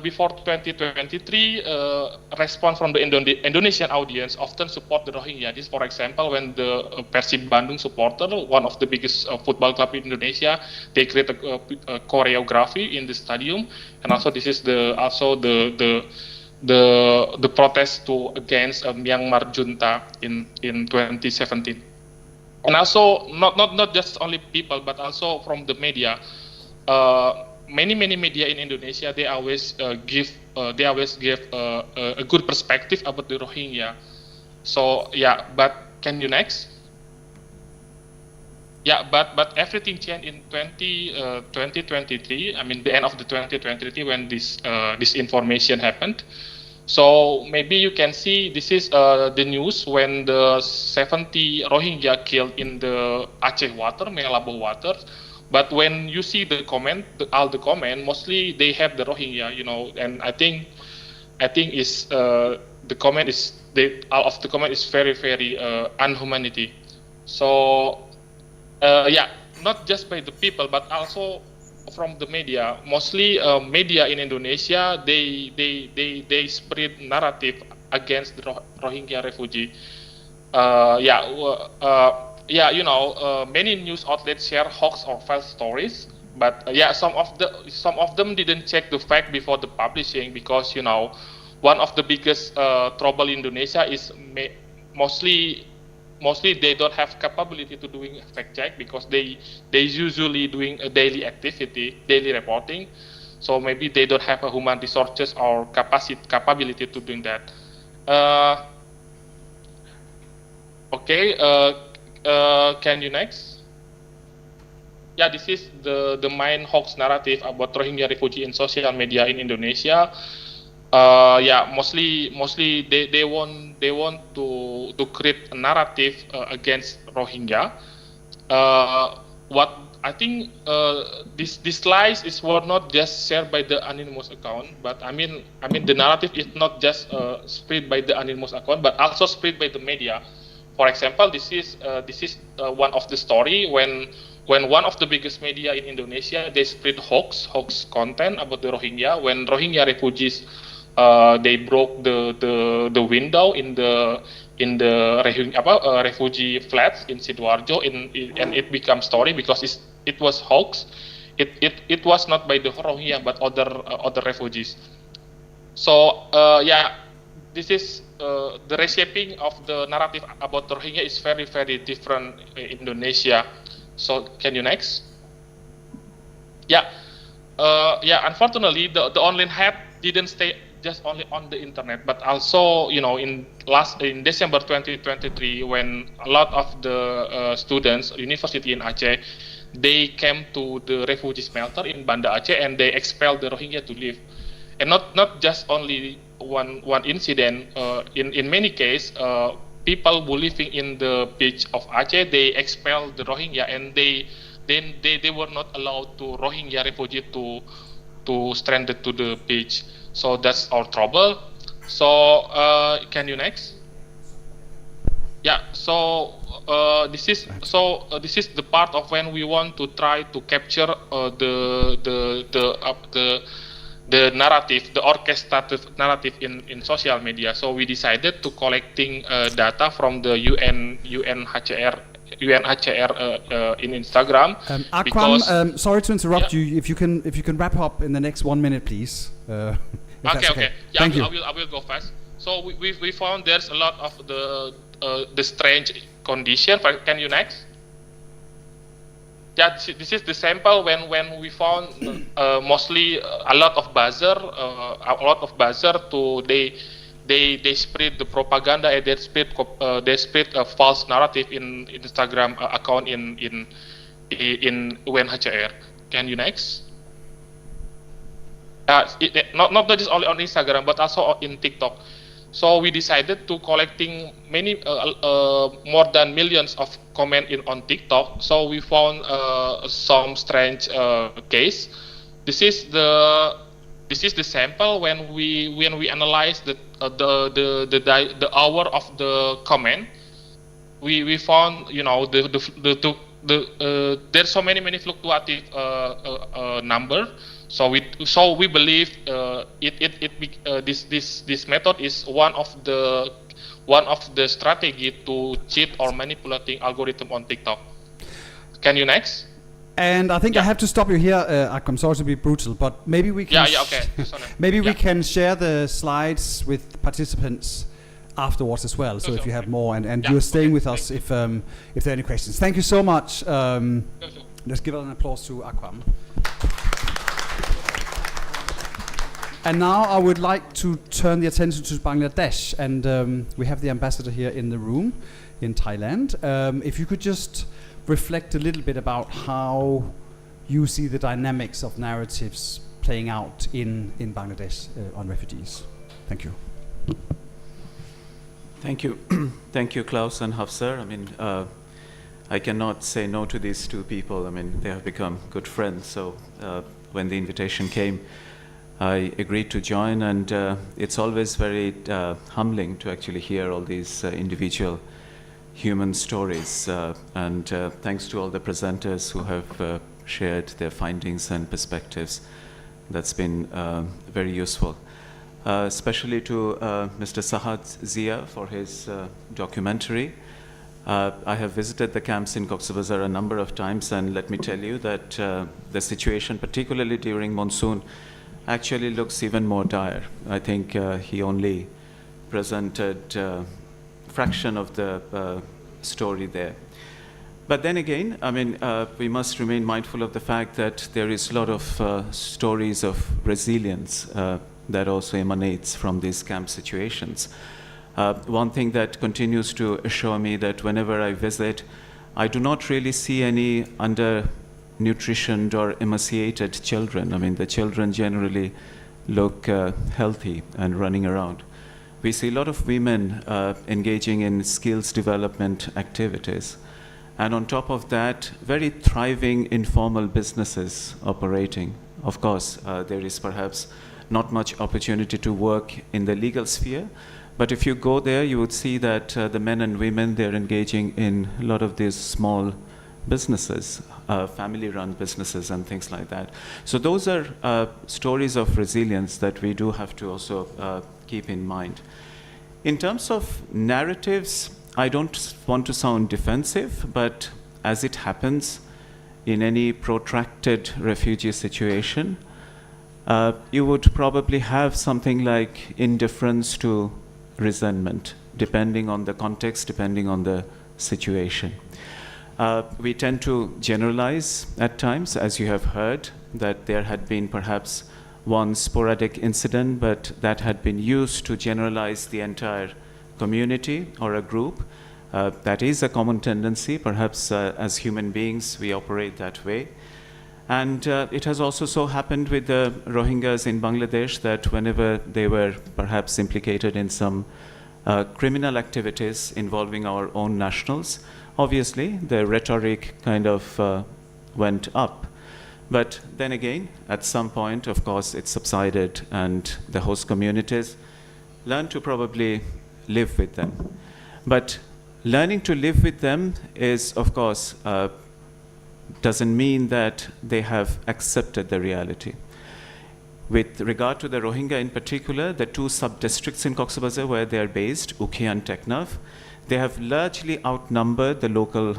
before 2023, response from the Indonesian audience often support the Rohingya. This, for example, when the Persib Bandung supporter, one of the biggest football club in Indonesia, they create a choreography in the stadium, and also this is the protest against Myanmar junta in 2017, and also not just only people, but also from the media. Many media in Indonesia, they always give a good perspective about the Rohingya. So but can you next? But everything changed in 2023. I mean, the end of the 2023 when this information happened. So maybe you can see this is the news when the 70 Rohingya killed in the Aceh water, Melabo water. But when you see the comment, all the comment, mostly they have the Rohingya, and I think is the comment is all of the comment is very unhumanity. So not just by the people, but also from the media. Mostly media in Indonesia, they spread narrative against the Rohingya refugee. Many news outlets share hoax or false stories, but some of them didn't check the fact before the publishing, because one of the biggest trouble in Indonesia is mostly they don't have capability to doing fact check, because they usually doing a daily reporting, so maybe they don't have a human resources or capability to doing that. Can you next? This is the main hoax narrative about Rohingya refugee in social media in Indonesia. Mostly they want to create a narrative against Rohingya. What I think this lies were not just shared by the anonymous account, but I mean the narrative is not just spread by the anonymous account, but also spread by the media. For example, this is one of the story when one of the biggest media in Indonesia, they spread hoax content about the Rohingya. When Rohingya refugees they broke the window in the refugee flats in Sidoarjo, and it became story because it was hoax. It was not by the Rohingya but other refugees. So this is the reshaping of the narrative about Rohingya is very different in Indonesia. So can you next? Unfortunately, the online hate didn't stay just only on the internet, but also in December 2023, when a lot of the students university in Aceh, they came to the refugee shelter in Banda Aceh and they expelled the Rohingya to leave. And not just only one incident. In many cases, people who living in the beach of Aceh, they expelled the Rohingya, and they were not allowed to Rohingya refugee to stranded to the beach. So that's our trouble. So can you next? So this is the part of when we want to try to capture the narrative, the orchestrated narrative in social media. So we decided to collecting data from the UNHCR in Instagram. Akram, sorry to interrupt you. If you can wrap up in the next 1 minute, please. Okay. Thank you. I will go fast. So we found there's a lot of the strange condition. Can you next? This is the sample when we found mostly a lot of buzzer to they spread the propaganda and they spread a false narrative in Instagram account in UNHCR. Can you next? Not just only on Instagram but also in TikTok. So we decided to collecting many more than millions of comment on TikTok. So we found some strange case. This is the sample when we analyze the hour of the comment. We found the there's so many fluctuative number. So we believe this method is one of the strategy to cheat or manipulating algorithm on TikTok. Can you next? And I think I have to stop you here. I'm sorry to be brutal, but maybe we can. Okay. Maybe we can share the slides with participants afterwards as well. So if you have more, and you're staying with us if there are any questions. Thank you so much. Let's give an applause to Akwam. And now I would like to turn the attention to Bangladesh, and we have the ambassador here in the room in Thailand. If you could just reflect a little bit about how you see the dynamics of narratives playing out in Bangladesh on refugees. Thank you. Thank you. Thank you, Klaus and Hafsar. I mean, I cannot say no to these two people. I mean, they have become good friends. So when the invitation came, I agreed to join, and it's always very humbling to actually hear all these individual human stories, and thanks to all the presenters who have shared their findings and perspectives. That's been very useful, especially to Mr. Sahad Zia for his documentary. I have visited the camps in Cox's Bazar a number of times, and let me tell you that the situation, particularly during monsoon, actually looks even more dire. I think he only presented fraction of the story there. But then again, I mean, we must remain mindful of the fact that there is a lot of stories of resilience that also emanates from these camp situations. One thing that continues to assure me that whenever I visit, I do not really see any undernutritioned or emaciated children. I mean, the children generally look healthy and running around. We see a lot of women engaging in skills development activities. And on top of that, very thriving informal businesses operating. Of course, there is perhaps not much opportunity to work in the legal sphere, but if you go there, you would see that the men and women, they're engaging in a lot of these small businesses, family-run businesses and things like that. So those are stories of resilience that we do have to also keep in mind. In terms of narratives, I don't want to sound defensive, but as it happens in any protracted refugee situation, you would probably have something like indifference to resentment, depending on the context, depending on the situation. We tend to generalize at times, as you have heard, that there had been perhaps one sporadic incident, but that had been used to generalize the entire community or a group. That is a common tendency. Perhaps as human beings, we operate that way. And it has also so happened with the Rohingyas in Bangladesh that whenever they were perhaps implicated in some criminal activities involving our own nationals, obviously the rhetoric kind of went up. But then again, at some point, of course, it subsided, and the host communities learned to probably live with them. But learning to live with them is, of course, doesn't mean that they have accepted the reality. With regard to the Rohingya in particular, the two sub-districts in Cox's Bazar where they are based, Ukhi and Teknaf, they have largely outnumbered the local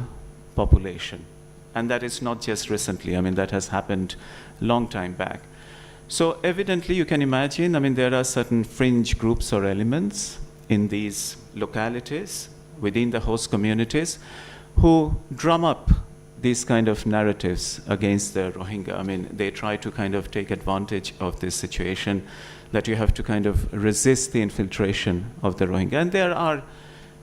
population. And that is not just recently. I mean, that has happened a long time back. So evidently, you can imagine, I mean, there are certain fringe groups or elements in these localities, within the host communities, who drum up these kind of narratives against the Rohingya. I mean, they try to kind of take advantage of this situation, that you have to kind of resist the infiltration of the Rohingya. And there are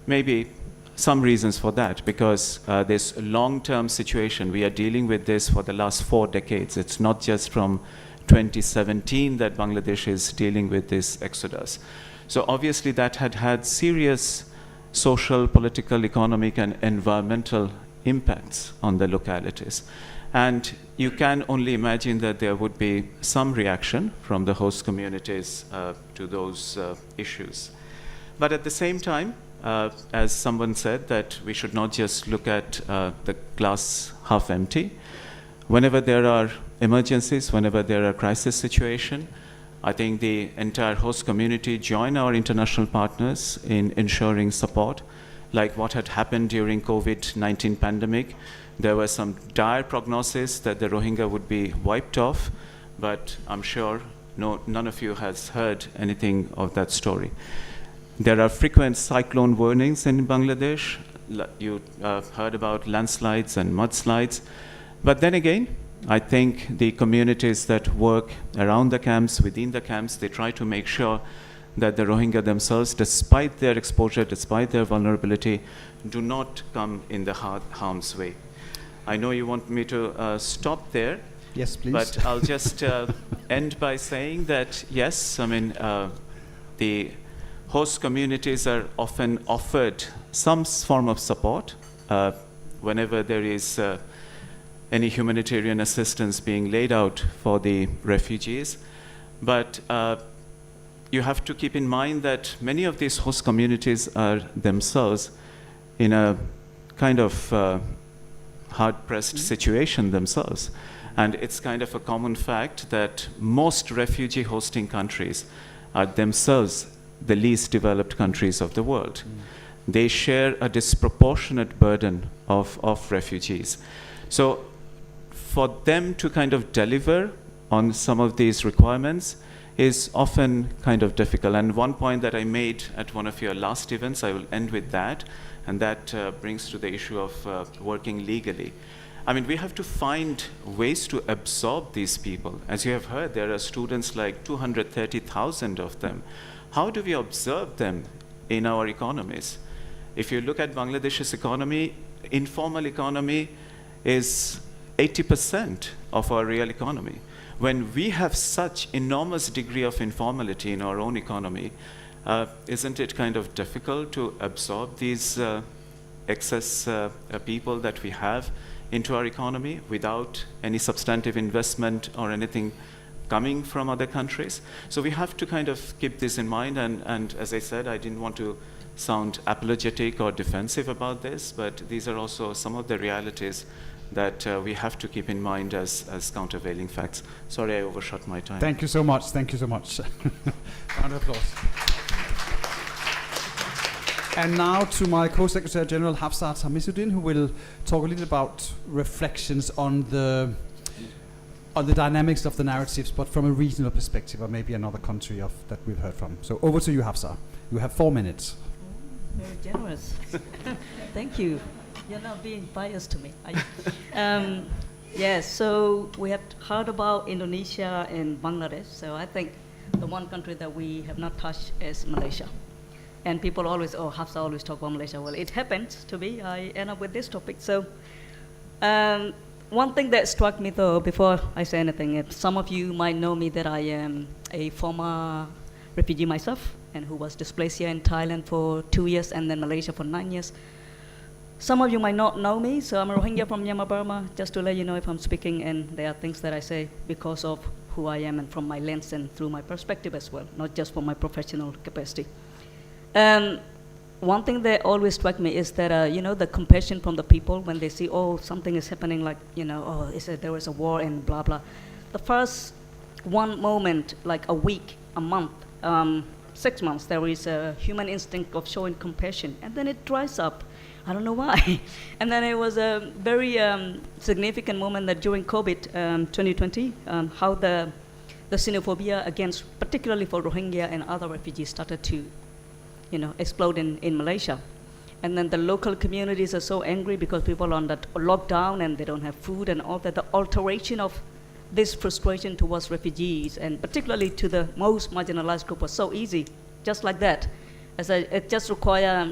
maybe some reasons for that, because this long-term situation, we are dealing with this for the last 4 decades. It's not just from 2017 that Bangladesh is dealing with this exodus. So obviously that had had serious social, political, economic, and environmental impacts on the localities. And you can only imagine that there would be some reaction from the host communities to those issues. But at the same time, as someone said, that we should not just look at the glass half empty. Whenever there are emergencies, whenever there are crisis situations, I think the entire host community join our international partners in ensuring support, like what had happened during COVID-19 pandemic. There were some dire prognosis that the Rohingya would be wiped off, but I'm sure none of you has heard anything of that story. There are frequent cyclone warnings in Bangladesh. You heard about landslides and mudslides. But then again, I think the communities that work around the camps, within the camps, they try to make sure that the Rohingya themselves, despite their exposure, despite their vulnerability, do not come in the harm's way. I know you want me to stop there. Yes, please. But I'll just end by saying that, yes, I mean, the host communities are often offered some form of support whenever there is any humanitarian assistance being laid out for the refugees. But you have to keep in mind that many of these host communities are themselves in a kind of hard-pressed situation themselves. And it's kind of a common fact that most refugee hosting countries are themselves the least developed countries of the world. They share a disproportionate burden of refugees. So for them to kind of deliver on some of these requirements is often kind of difficult. And one point that I made at one of your last events, I will end with that, and that brings to the issue of working legally. I mean, we have to find ways to absorb these people. As you have heard, there are students like 230,000 of them. How do we observe them in our economies? If you look at Bangladesh's economy, informal economy is 80% of our real economy. When we have such enormous degree of informality in our own economy, isn't it kind of difficult to absorb these excess people that we have into our economy without any substantive investment or anything coming from other countries? So we have to kind of keep this in mind, and as I said, I didn't want to sound apologetic or defensive about this, but these are also some of the realities that we have to keep in mind as countervailing facts. Sorry, I overshot my time. Thank you so much. Thank you so much. Round of applause. And now to my Co-Secretary General Hafsa Tamisuddin, who will talk a little about reflections on the dynamics of the narratives, but from a regional perspective, or maybe another country that we've heard from. So over to you, Hafsa. You have 4 minutes. Very generous. Thank you. You're not being biased to me, are you? Yes, so we have heard about Indonesia and Bangladesh. So I think the one country that we have not touched is Malaysia. And people always, Hafsa always talk about Malaysia. Well, it happens to be, I end up with this topic. So one thing that struck me though, before I say anything, some of you might know me that I am a former refugee myself, and who was displaced here in Thailand for 2 years and then Malaysia for 9 years. Some of you might not know me, so I'm a Rohingya from Myanmar, Burma, just to let you know if I'm speaking, and there are things that I say because of who I am and from my lens and through my perspective as well, not just from my professional capacity. One thing that always struck me is that, the compassion from the people when they see, something is happening, like, there is a war and blah, blah. The first one moment, like a week, a month, 6 months, there is a human instinct of showing compassion, and then it dries up. I don't know why. And then it was a very significant moment that during COVID 2020, how the xenophobia against, particularly for Rohingya and other refugees, started to explode in Malaysia. And then the local communities are so angry because people are on that lockdown and they don't have food and all that. The alteration of this frustration towards refugees, and particularly to the most marginalized group, was so easy, just like that. It just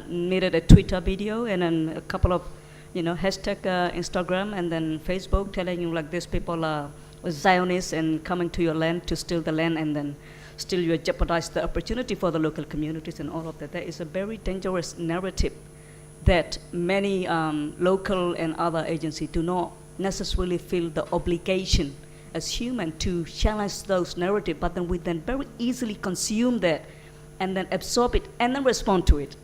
needed a Twitter video and then a couple of, hashtag Instagram and then Facebook telling you like these people are Zionists and coming to your land to steal the land, and then still you jeopardize the opportunity for the local communities and all of that. That is a very dangerous narrative that many local and other agencies do not necessarily feel the obligation as human to challenge those narratives, but then we then very easily consume that and then absorb it and then respond to it.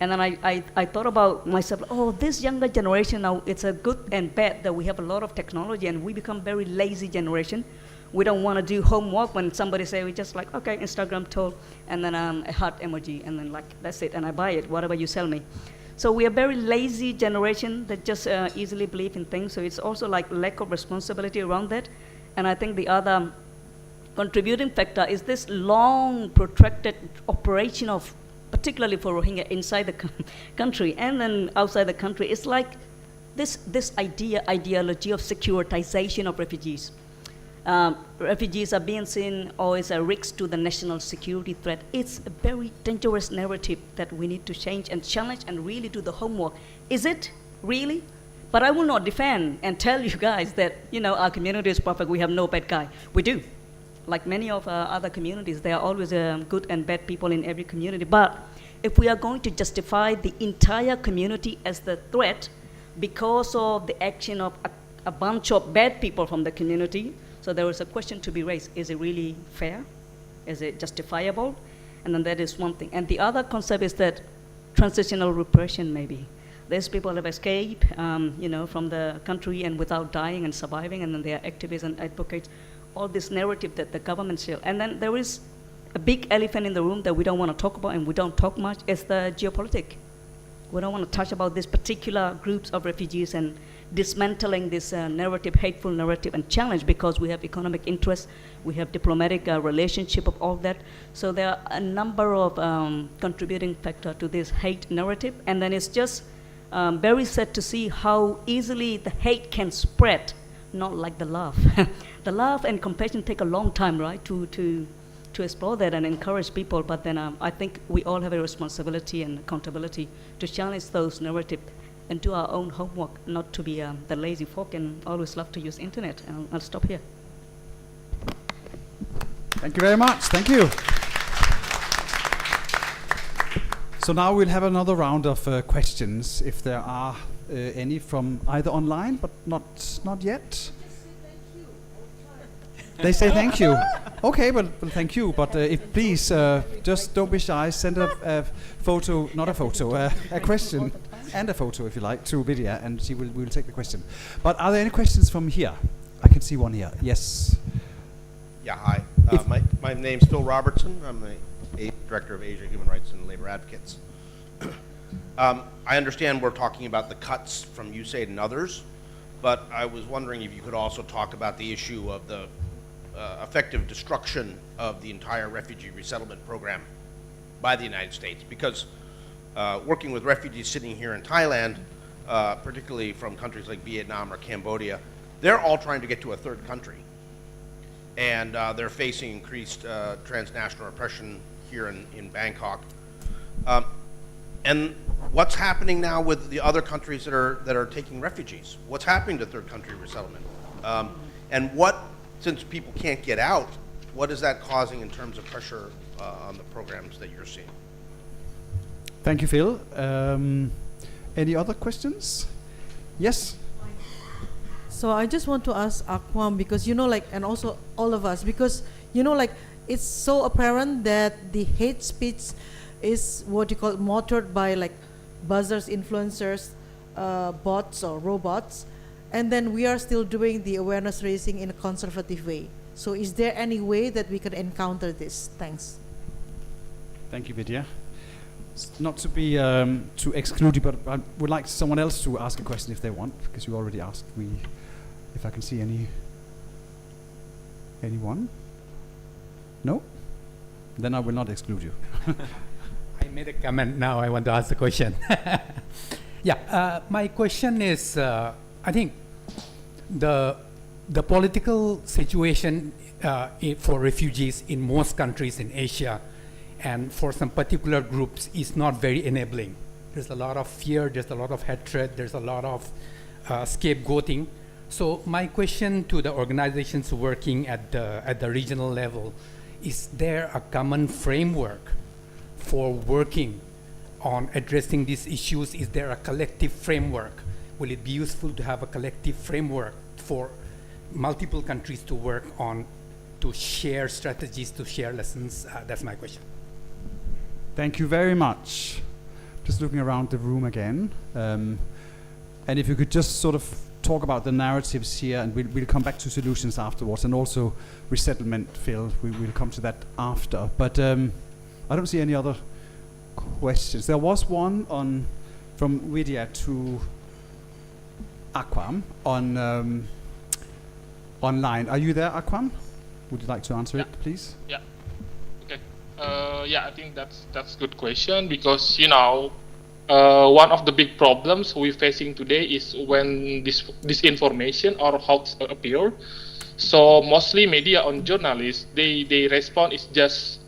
And then I thought about myself, oh, this younger generation now, it's a good and bad that we have a lot of technology and we become very lazy generation. We don't want to do homework when somebody say, we just like, okay, Instagram told, and then a heart emoji, and then like, that's it, and I buy it, whatever you sell me. So we are very lazy generation that just easily believe in things. So it's also like lack of responsibility around that. And I think the other contributing factor is this long, protracted operation of, particularly for Rohingya inside the country and then outside the country. It's like this ideology of securitization of refugees. Refugees are being seen as a risk to the national security threat. It's a very dangerous narrative that we need to change and challenge and really do the homework. Is it really? But I will not defend and tell you guys that, our community is perfect, we have no bad guy. We do. Like many of other communities, there are always good and bad people in every community. But if we are going to justify the entire community as the threat because of the action of a bunch of bad people from the community, so there is a question to be raised. Is it really fair? Is it justifiable? And then that is one thing. And the other concept is that transitional repression maybe. These people have escaped, from the country and without dying and surviving, and then they are activists and advocates. All this narrative that the government share. And then there is a big elephant in the room that we don't want to talk about and we don't talk much, is the geopolitics. We don't want to touch about these particular groups of refugees and dismantling this narrative, hateful narrative and challenge, because we have economic interests, we have diplomatic relationship of all that. So there are a number of contributing factors to this hate narrative. And then it's just very sad to see how easily the hate can spread, not like the love. The love and compassion take a long time, right, to explore that and encourage people. But then I think we all have a responsibility and accountability to challenge those narratives and do our own homework, not to be the lazy folk and always love to use internet. And I'll stop here. Thank you very much. Thank you. So now we'll have another round of questions, if there are any from either online, but not yet. They say thank you. Okay, well thank you. But if please, just don't be shy. Send a photo, not a photo, a question and a photo if you like to Vidya, and she will take the question. But are there any questions from here? I can see one here. Yes. Yeah. Hi. My name's Phil Robertson. I'm the Director of Asia Human Rights and Labor Advocates. I understand we're talking about the cuts from USAID and others, but I was wondering if you could also talk about the issue of the effective destruction of the entire refugee resettlement program by the United States, because working with refugees sitting here in Thailand, particularly from countries like Vietnam or Cambodia, they're all trying to get to a third country, and they're facing increased transnational repression here in Bangkok. And what's happening now with the other countries that are taking refugees? What's happening to third country resettlement? And since people can't get out, what is that causing in terms of pressure on the programs that you're seeing? Thank you, Phil. Any other questions? Yes. So I just want to ask Akwam, because and also all of us, because it's so apparent that the hate speech is what you call motored by buzzers, influencers, bots or robots, and then we are still doing the awareness raising in a conservative way. So is there any way that we can encounter this? Thanks. Thank you, Vidya. Not to be too exclusive, but I would like someone else to ask a question if they want, because you already asked. If I can see anyone? No? Then I will not exclude you. I made a comment, now I want to ask the question. Yeah, my question is, I think the political situation for refugees in most countries in Asia and for some particular groups is not very enabling. There's a lot of fear, there's a lot of hatred, there's a lot of scapegoating. So my question to the organizations working at the regional level, is there a common framework for working on addressing these issues? Is there a collective framework? Will it be useful to have a collective framework for multiple countries to work on, to share strategies, to share lessons? That's my question. Thank you very much. just looking around the room again. And if you could just sort of talk about the narratives here, and we'll come back to solutions afterwards, and also resettlement, Phil, we'll come to that after. But I don't see any other questions. There was one from Widya to Akwam on online. Are you there, Akwam? Would you like to answer it, please? Yeah. Okay. Yeah, I think that's a good question, because one of the big problems we're facing today is when disinformation or hoax appear. So mostly media on journalists, they respond is just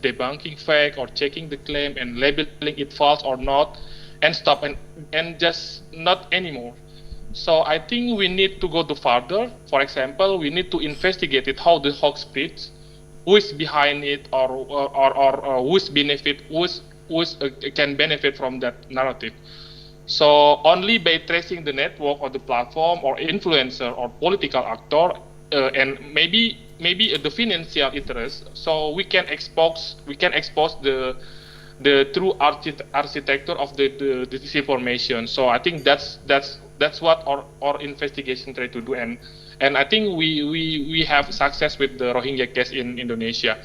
debunking fake or checking the claim and labeling it false or not, and stop and just not anymore. So I think we need to go further. For example, we need to investigate it, how the hoax spreads, who is behind it, or who's can benefit from that narrative. So only by tracing the network or the platform or influencer or political actor and maybe the financial interest, so we can expose the true architecture of the disinformation. So I think that's what our investigation try to do, and I think we have success with the Rohingya case in Indonesia.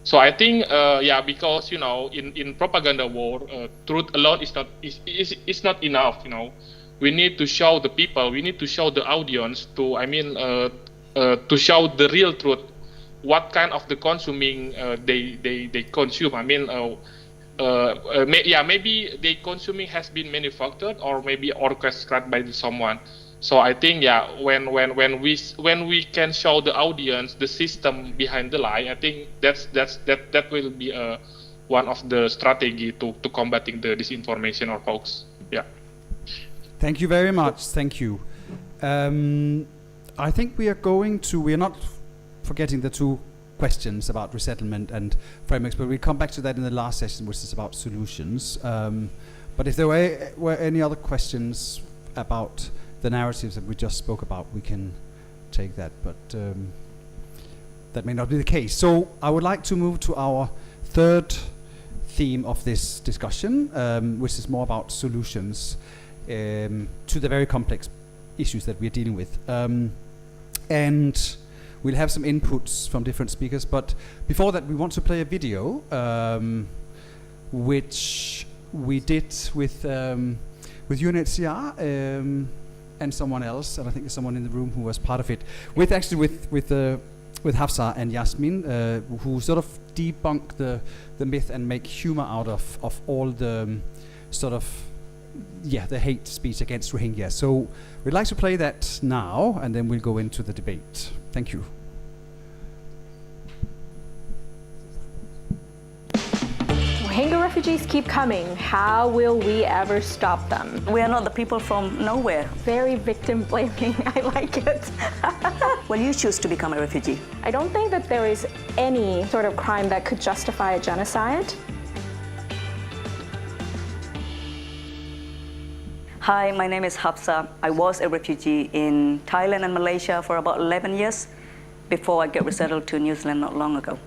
So I think because in propaganda war, truth alone is not enough. We need to show the people, we need to show the audience to show the real truth, what kind of the consuming they consume. Maybe the consuming has been manufactured or maybe orchestrated by someone. So I think when we can show the audience the system behind the lie, I think that will be one of the strategy to combating the disinformation or hoax. Yeah. Thank you very much. Thank you. I think we are not forgetting the two questions about resettlement and frameworks, but we'll come back to that in the last session, which is about solutions. But if there were any other questions about the narratives that we just spoke about, we can take that, but that may not be the case. So I would like to move to our third theme of this discussion, which is more about solutions to the very complex issues that we're dealing with. And we'll have some inputs from different speakers, but before that we want to play a video which we did with UNHCR and someone else, and I think there's someone in the room who was part of it, with Hafsa and Yasmin, who sort of debunk the myth and make humor out of all the the hate speech against Rohingya. So we'd like to play that now, and then we'll go into the debate. Thank you. Rohingya refugees keep coming. How will we ever stop them? We are not the people from nowhere. Very victim blaming. I like it. Well, you choose to become a refugee. I don't think that there is any sort of crime that could justify a genocide. Hi, my name is Hafsa. I was a refugee in Thailand and Malaysia for about 11 years before I got resettled to New Zealand not long ago.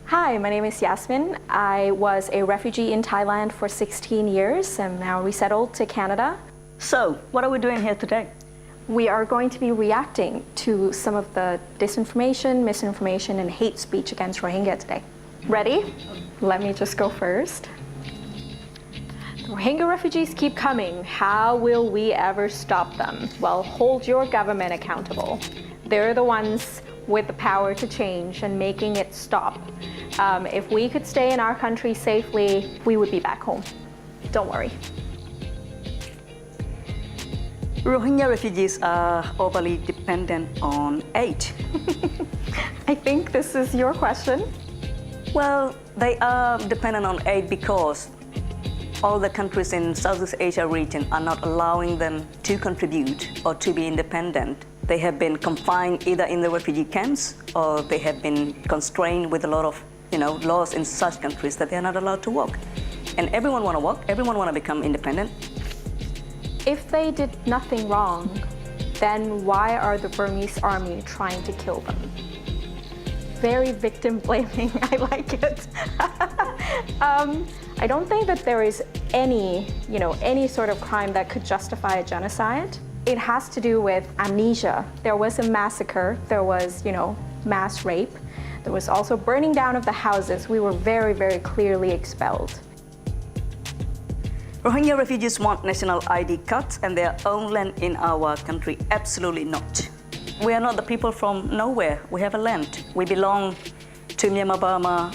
Hi, my name is Yasmin. I was a refugee in Thailand for 16 years and now resettled to Canada. So, what are we doing here today? We are going to be reacting to some of the disinformation, misinformation, and hate speech against Rohingya today. Ready? Let me just go first. Rohingya refugees keep coming. How will we ever stop them? Well, hold your government accountable. They're the ones with the power to change and making it stop. If we could stay in our country safely, we would be back home. Don't worry. Rohingya refugees are overly dependent on aid. I think this is your question. Well, they are dependent on aid because all the countries in Southeast Asia region are not allowing them to contribute or to be independent. They have been confined either in the refugee camps or they have been constrained with a lot of laws in such countries that they are not allowed to work. And everyone want to work, everyone want to become independent. If they did nothing wrong, then why are the Burmese army trying to kill them? Very victim blaming, I like it. I don't think that there is any sort of crime that could justify a genocide. It has to do with amnesia. There was a massacre, there was, mass rape. There was also burning down of the houses. We were very, very clearly expelled. Rohingya refugees want national ID cards and their own land in our country. Absolutely not. We are not the people from nowhere. We have a land. We belong to Myanmar, Burma,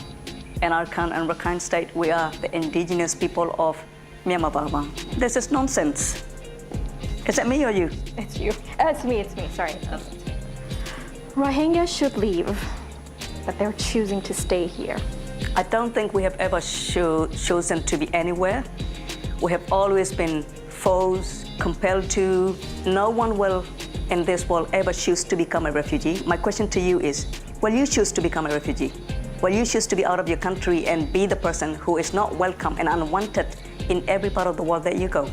and Arakan and Rakhine State. We are the indigenous people of Myanmar, Burma. This is nonsense. Is it me or you? It's you. It's me, sorry. Rohingya should leave, but they're choosing to stay here. I don't think we have ever chosen to be anywhere. We have always been forced, compelled to. No one will in this world ever choose to become a refugee. My question to you is, will you choose to become a refugee? Will you choose to be out of your country and be the person who is not welcome and unwanted in every part of the world that you go?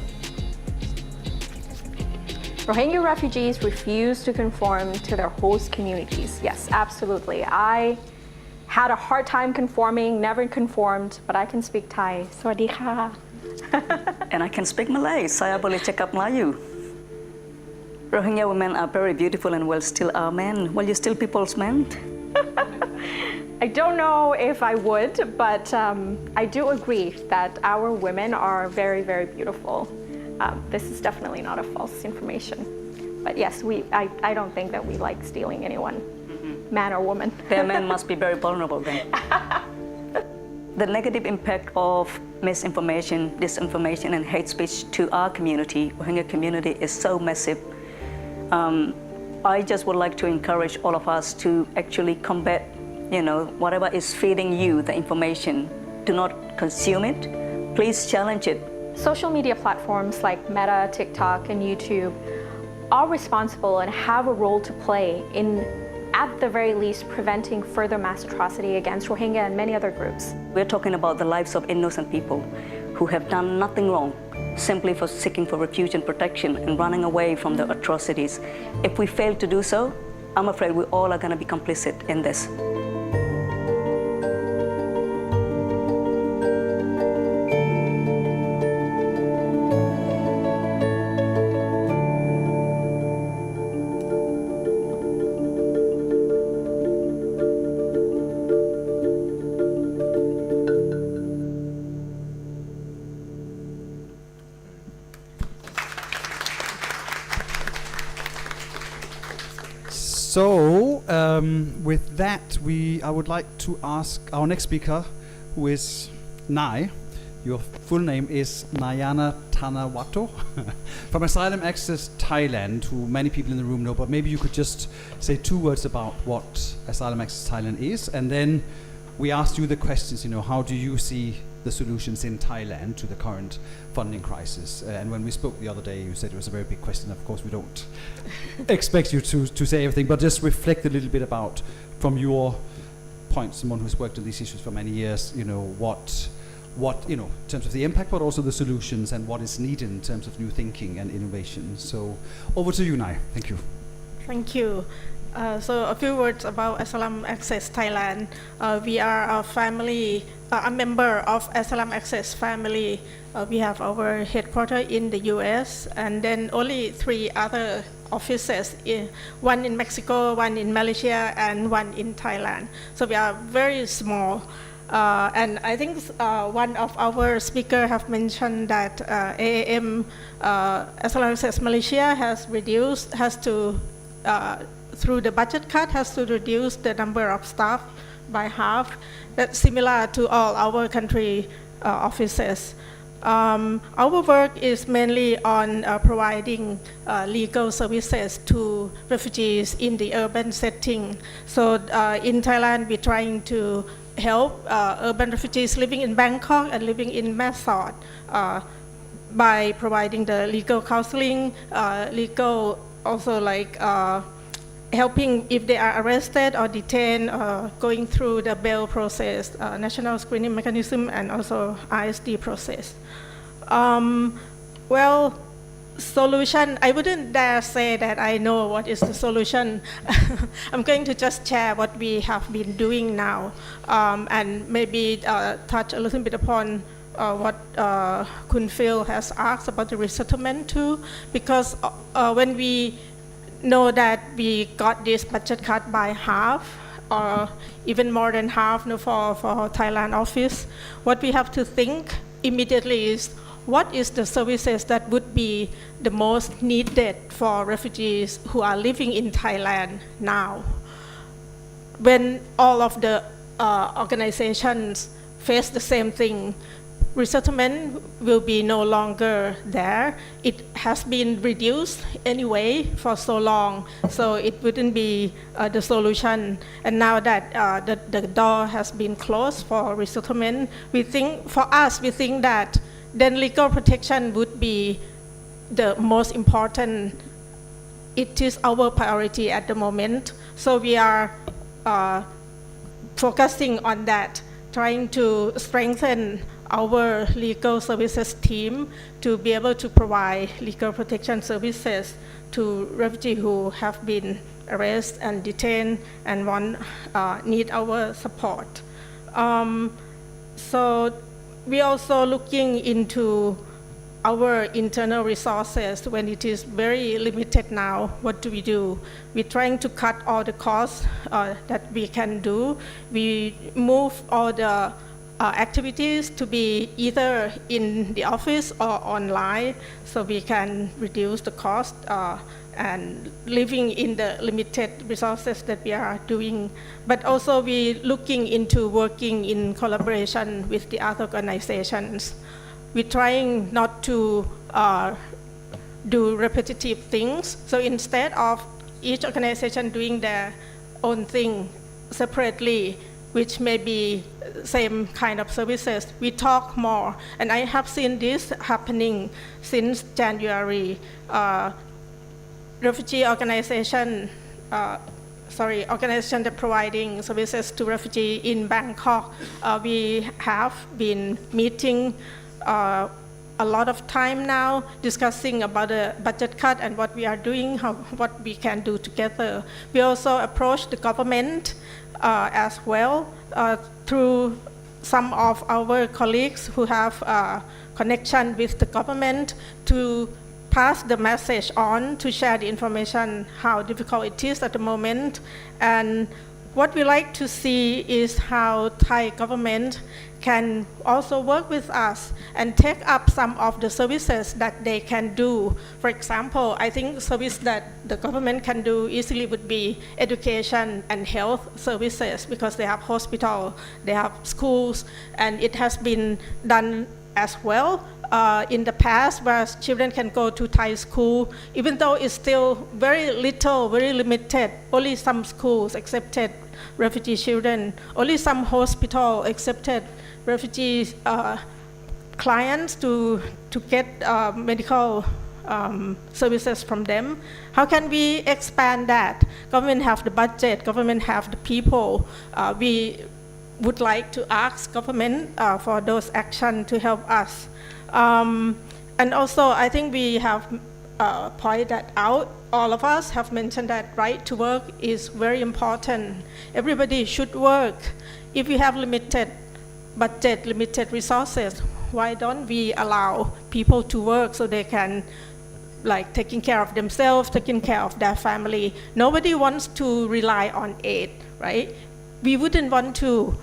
Rohingya refugees refuse to conform to their host communities. Yes, absolutely. I had a hard time conforming, never conformed, but I can speak Thai. Sawadee ka. And I can speak Malay. Saya boleh cakap Melayu. Rohingya women are very beautiful and will still are men. Will you still people's men? I don't know if I would, but I do agree that our women are very, very beautiful. This is definitely not a false information. But yes, I don't think that we like stealing anyone, man or woman. Their men must be very vulnerable then. The negative impact of misinformation, disinformation, and hate speech to our community, Rohingya community, is so massive. I just would like to encourage all of us to actually combat, whatever is feeding you the information. Do not consume it. Please challenge it. Social media platforms like Meta, TikTok, and YouTube are responsible and have a role to play in, at the very least, preventing further mass atrocity against Rohingya and many other groups. We're talking about the lives of innocent people who have done nothing wrong, simply for seeking for refuge and protection and running away from the atrocities. If we fail to do so, I'm afraid we all are going to be complicit in this. So, with that, I would like to ask our next speaker, who is Nai. Your full name is Nayana Tanawato from Asylum Access Thailand, who many people in the room know, but maybe you could just say 2 words about what Asylum Access Thailand is, and then we asked you the questions, how do you see the solutions in Thailand to the current funding crisis? And when we spoke the other day, you said it was a very big question. Of course, we don't expect you to say everything, but just reflect a little bit about, from your point, someone who's worked on these issues for many years, what in terms of the impact, but also the solutions and what is needed in terms of new thinking and innovation. So over to you, Nai. Thank you. Thank you. So a few words about Asylum Access Thailand. We are a family, a member of Asylum Access family. We have our headquarters in the US, and then only 3 other offices, one in Mexico, one in Malaysia, and one in Thailand. So we are very small. And I think one of our speakers have mentioned that AAM, Asylum Access Malaysia, through the budget cut, has to reduce the number of staff by half. That's similar to all our country offices. Our work is mainly on providing legal services to refugees in the urban setting. So in Thailand, we're trying to help urban refugees living in Bangkok and living in Mesot by providing the legal counseling, helping if they are arrested or detained, going through the bail process, national screening mechanism, and also ISD process. Solution, I wouldn't dare say that I know what is the solution. I'm going to just share what we have been doing now, and maybe touch a little bit upon what Kun Phil has asked about the resettlement too, because when we know that we got this budget cut by half, or even more than half for Thailand office, what we have to think immediately is what is the services that would be the most needed for refugees who are living in Thailand now. When all of the organizations face the same thing, resettlement will be no longer there. It has been reduced anyway for so long, so it wouldn't be the solution. And now that the door has been closed for resettlement, we think that then legal protection would be the most important. It is our priority at the moment. So we are focusing on that, trying to strengthen our legal services team to be able to provide legal protection services to refugees who have been arrested and detained and need our support. So we're also looking into our internal resources. When it is very limited now, what do we do? We're trying to cut all the costs that we can do. We move all the activities to be either in the office or online, so we can reduce the cost and living in the limited resources that we are doing. But also we looking into working in collaboration with the other organizations. We're trying not to do repetitive things. So instead of each organization doing their own thing separately, which may be same kind of services, we talk more. And I have seen this happening since January. Refugee organization that providing services to refugees in Bangkok, we have been meeting a lot of time now, discussing about the budget cut and what we are doing, what we can do together. We also approach the government as well through some of our colleagues who have connection with the government to pass the message on, to share the information how difficult it is at the moment. And what we like to see is how Thai government can also work with us and take up some of the services that they can do. For example, I think service that the government can do easily would be education and health services, because they have hospital, they have schools, and it has been done as well in the past, where children can go to Thai school, even though it's still very little, very limited. Only some schools accepted refugee children, only some hospital accepted refugee clients to get medical services from them. How can we expand that? Government have the budget, government have the people. We would like to ask government for those actions to help us. And also, I think we have pointed that out. All of us have mentioned that right to work is very important. Everybody should work. If we have limited budget, limited resources, why don't we allow people to work so they can taking care of themselves, taking care of their family? Nobody wants to rely on aid, right? We wouldn't want to.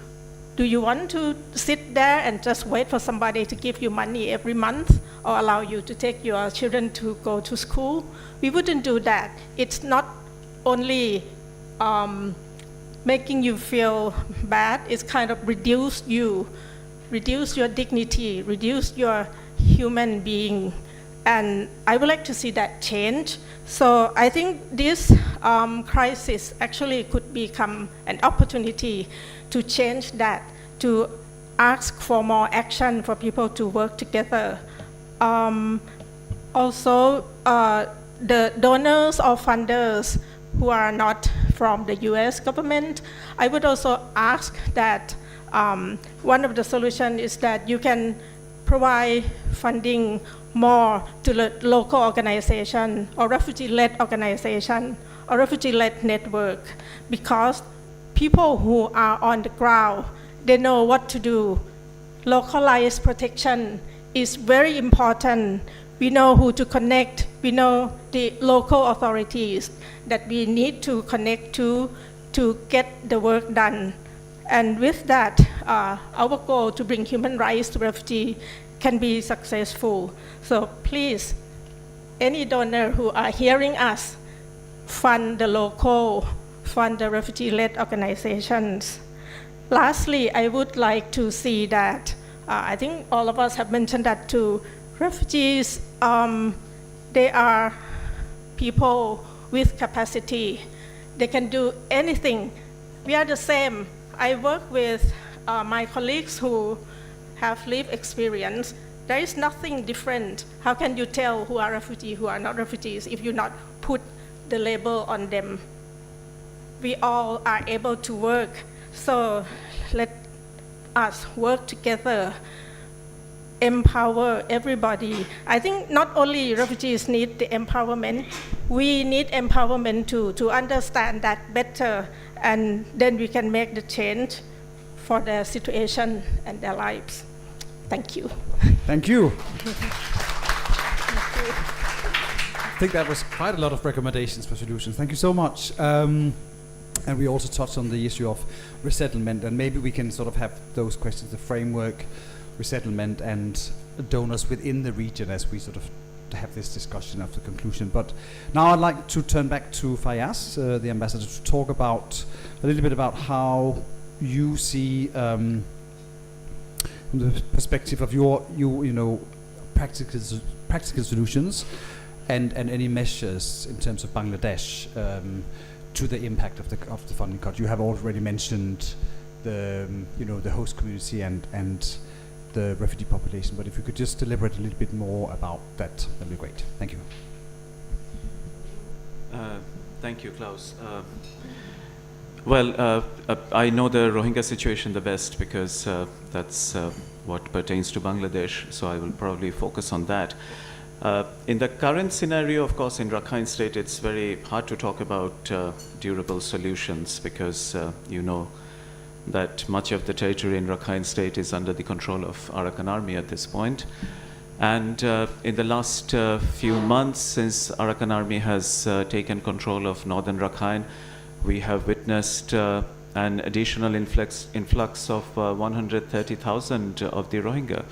Do you want to sit there and just wait for somebody to give you money every month or allow you to take your children to go to school? We wouldn't do that. It's not only making you feel bad, it's kind of reduce your dignity, reduce your human being. And I would like to see that change. So I think this crisis actually could become an opportunity to change that, to ask for more action for people to work together. Also, the donors or funders who are not from the US government, I would also ask that one of the solutions is that you can provide funding more to the local organization or refugee-led organization or refugee-led network, because people who are on the ground, they know what to do localized protection is very important. We know who to connect. We know the local authorities that we need to connect to get the work done. And with that, our goal to bring human rights to refugees can be successful. So please, any donor who are hearing us, fund the local, fund the refugee-led organizations. Lastly, I would like to see that, I think all of us have mentioned that too, refugees, they are people with capacity. They can do anything. We are the same. I work with my colleagues who have lived experience. There is nothing different. How can you tell who are refugees, who are not refugees, if you not put the label on them? We all are able to work. So let us work together, empower everybody. I think not only refugees need the empowerment, we need empowerment to understand that better, and then we can make the change for their situation and their lives. Thank you. Thank you. I think that was quite a lot of recommendations for solutions. Thank you so much. And we also touched on the issue of resettlement, and maybe we can sort of have those questions, the framework, resettlement, and donors within the region as we sort of have this discussion after conclusion. But now I'd like to turn back to Fayaz, the ambassador, to talk about a little bit about how you see from the perspective of your practical solutions and any measures in terms of Bangladesh to the impact of the funding cut. You have already mentioned the the host community and the refugee population, but if you could just elaborate a little bit more about that, that'd be great. Thank you. Thank you, Klaus. I know the Rohingya situation the best because that's what pertains to Bangladesh, so I will probably focus on that. In the current scenario, of course, in Rakhine State, it's very hard to talk about durable solutions because you know that much of the territory in Rakhine State is under the control of Arakan Army at this point. And in the last few months, since Arakan Army has taken control of northern Rakhine, we have witnessed an additional influx of 130,000 of the Rohingya.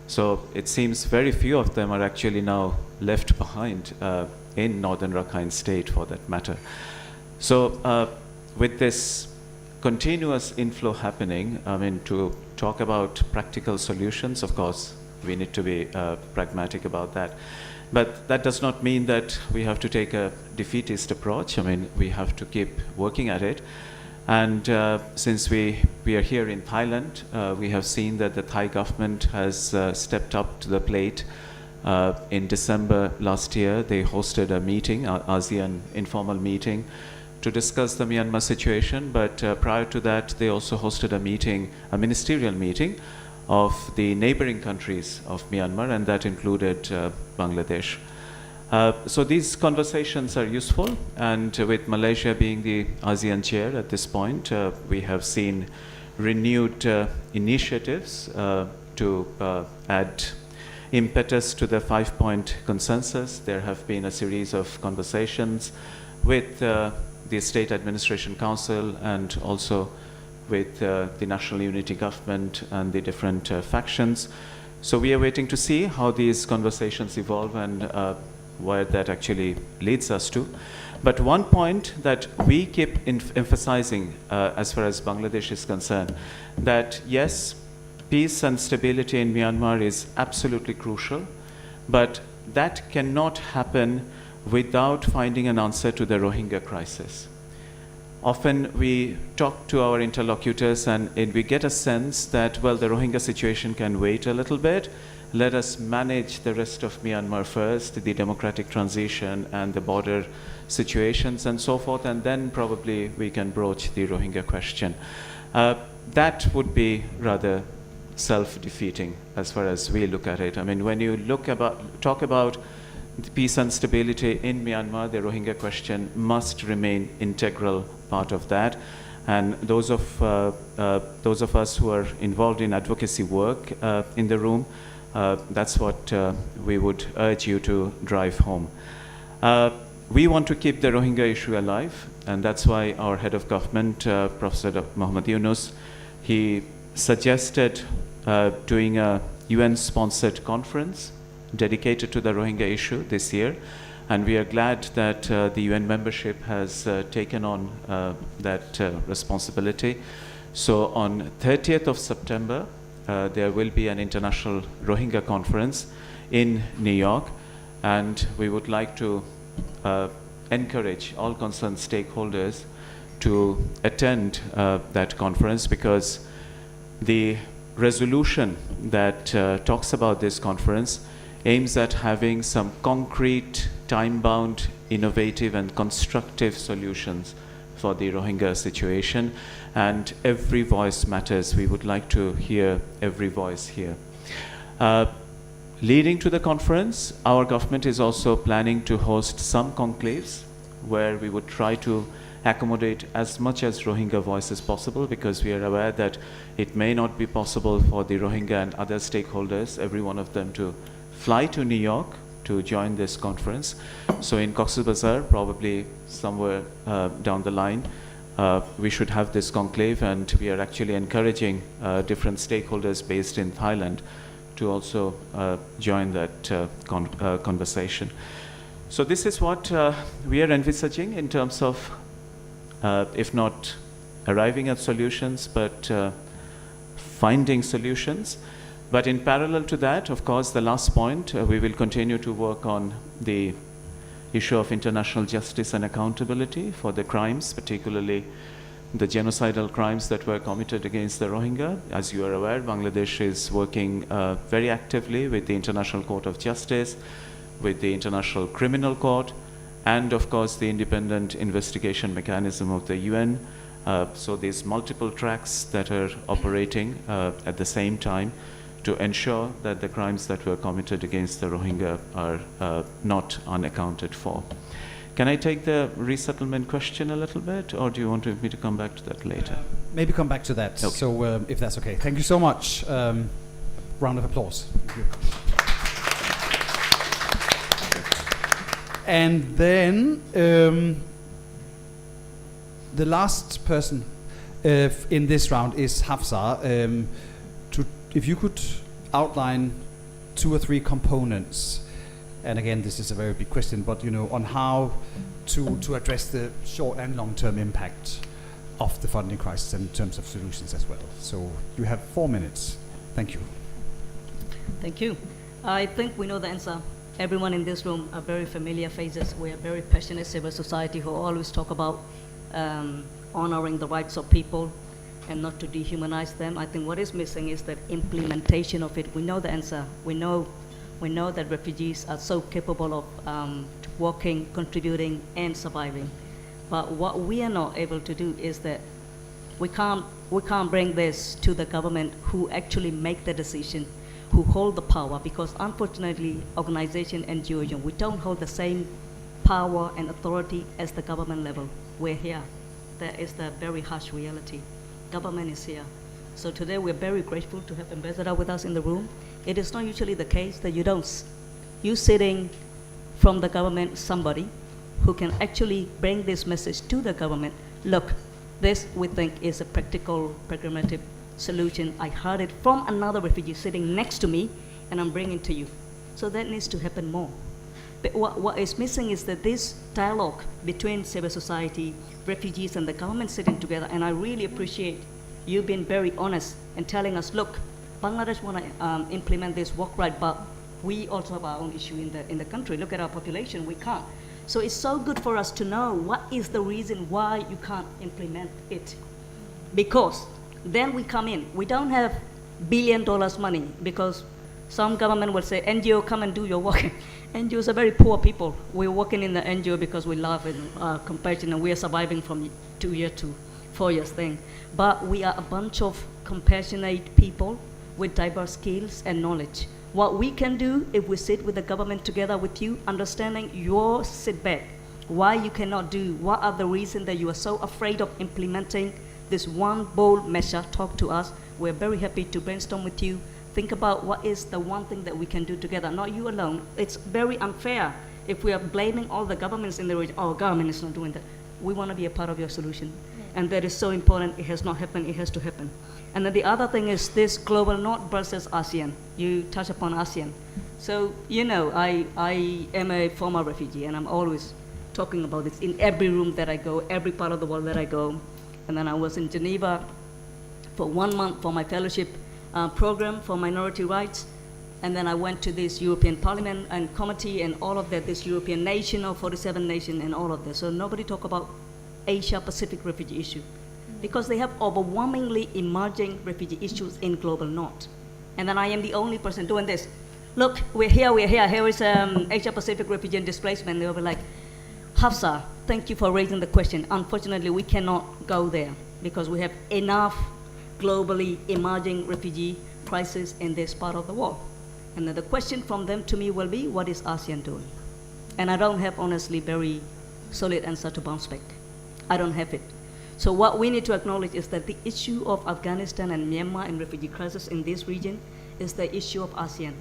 So it seems very few of them are actually now left behind in northern Rakhine State, for that matter. So with this continuous inflow happening, I mean, to talk about practical solutions, of course, we need to be pragmatic about that. But that does not mean that we have to take a defeatist approach. I mean, we have to keep working at it. And since we are here in Thailand, we have seen that the Thai government has stepped up to the plate. In December last year, they hosted a meeting, an ASEAN informal meeting, to discuss the Myanmar situation. But prior to that, they also hosted a meeting, a ministerial meeting, of the neighboring countries of Myanmar, and that included Bangladesh. So these conversations are useful, and with Malaysia being the ASEAN chair at this point, we have seen renewed initiatives to add impetus to the 5-point consensus. There have been a series of conversations with the State Administration Council and also with the National Unity Government and the different factions. So we are waiting to see how these conversations evolve and where that actually leads us to. But one point that we keep emphasizing as far as Bangladesh is concerned, that yes, peace and stability in Myanmar is absolutely crucial, but that cannot happen without finding an answer to the Rohingya crisis. Often we talk to our interlocutors and we get a sense that, well, the Rohingya situation can wait a little bit. Let us manage the rest of Myanmar first, the democratic transition and the border situations and so forth, and then probably we can broach the Rohingya question. That would be rather self-defeating as far as we look at it. I mean, when you talk about peace and stability in Myanmar, the Rohingya question must remain integral part of that. And those of us who are involved in advocacy work in the room, that's what we would urge you to drive home. We want to keep the Rohingya issue alive, and that's why our head of government, Professor Muhammad Yunus, he suggested doing a UN-sponsored conference dedicated to the Rohingya issue this year. And we are glad that the UN membership has taken on that responsibility. So on 30th of September, there will be an international Rohingya conference in New York. And we would like to encourage all concerned stakeholders to attend that conference, because the resolution that talks about this conference aims at having some concrete, time-bound, innovative and constructive solutions for the Rohingya situation. And every voice matters. We would like to hear every voice here. Leading to the conference, our government is also planning to host some conclaves where we would try to accommodate as much as Rohingya voice as possible, because we are aware that it may not be possible for the Rohingya and other stakeholders, every one of them, to fly to New York to join this conference. So in Cox's Bazar, probably somewhere down the line, we should have this conclave, and we are actually encouraging different stakeholders based in Thailand to also join that conversation. So this is what we are envisaging in terms of, if not arriving at solutions, but finding solutions. But in parallel to that, of course, the last point, we will continue to work on the issue of international justice and accountability for the crimes, particularly the genocidal crimes that were committed against the Rohingya. As you are aware, Bangladesh is working very actively with the International Court of Justice, with the International Criminal Court, and of course the independent investigation mechanism of the UN. So there's multiple tracks that are operating at the same time to ensure that the crimes that were committed against the Rohingya are not unaccounted for. Can I take the resettlement question a little bit, or do you want me to come back to that later? Maybe come back to that, okay. So if that's okay. Thank you so much. Round of applause. Thank you. And then the last person in this round is Hafsa. If you could outline 2 or 3 components, and again, this is a very big question, but on how to address the short and long-term impact of the funding crisis in terms of solutions as well. So you have 4 minutes. Thank you. Thank you. I think we know the answer. Everyone in this room are very familiar faces. We are very passionate civil society who always talk about honoring the rights of people and not to dehumanize them. I think what is missing is the implementation of it. We know the answer. We know that refugees are so capable of working, contributing, and surviving. But what we are not able to do is that we can't bring this to the government who actually make the decision, who hold the power, because unfortunately, organization, NGOs, we don't hold the same power and authority as the government level. We're here. That is the very harsh reality. Government is here. So today we're very grateful to have Ambassador with us in the room. It is not usually the case that you sitting from the government, somebody who can actually bring this message to the government. Look, this we think is a practical, pragmatic solution. I heard it from another refugee sitting next to me, and I'm bringing to you. So that needs to happen more. But what is missing is that this dialogue between civil society, refugees, and the government sitting together, and I really appreciate you being very honest and telling us, look, Bangladesh want to implement this work right, but we also have our own issue in the country. Look at our population, we can't. So it's so good for us to know what is the reason why you can't implement it. Because then we come in, we don't have $1 billion money, because some government will say, NGO, come and do your work. NGOs are very poor people. We're working in the NGO because we love and compassion, and we are surviving from 2 years to 4 years thing. But we are a bunch of compassionate people with diverse skills and knowledge. What we can do if we sit with the government together with you, understanding your setback, why you cannot do, what are the reasons that you are so afraid of implementing this one bold measure, talk to us. We're very happy to brainstorm with you. Think about what is the one thing that we can do together, not you alone. It's very unfair if we are blaming all the governments in the region. Oh, government is not doing that. We want to be a part of your solution. And that is so important. It has not happened. It has to happen. And then the other thing is this global north versus ASEAN. You touch upon ASEAN. So, you know, I am a former refugee, and I'm always talking about this in every room that I go, every part of the world that I go. And then I was in Geneva for 1 month for my fellowship program for minority rights. And then I went to this European Parliament and committee and all of that, this European nation of 47 nations and all of this. So nobody talk about Asia-Pacific refugee issue because they have overwhelmingly emerging refugee issues in global north. And then I am the only person doing this. Look, we're here. Here is Asia-Pacific refugee and displacement. They will be like, Hafsa, thank you for raising the question. Unfortunately, we cannot go there because we have enough globally emerging refugee crisis in this part of the world. And then the question from them to me will be, what is ASEAN doing? And I don't have, honestly, very solid answer to bounce back. I don't have it. So what we need to acknowledge is that the issue of Afghanistan and Myanmar and refugee crisis in this region is the issue of ASEAN.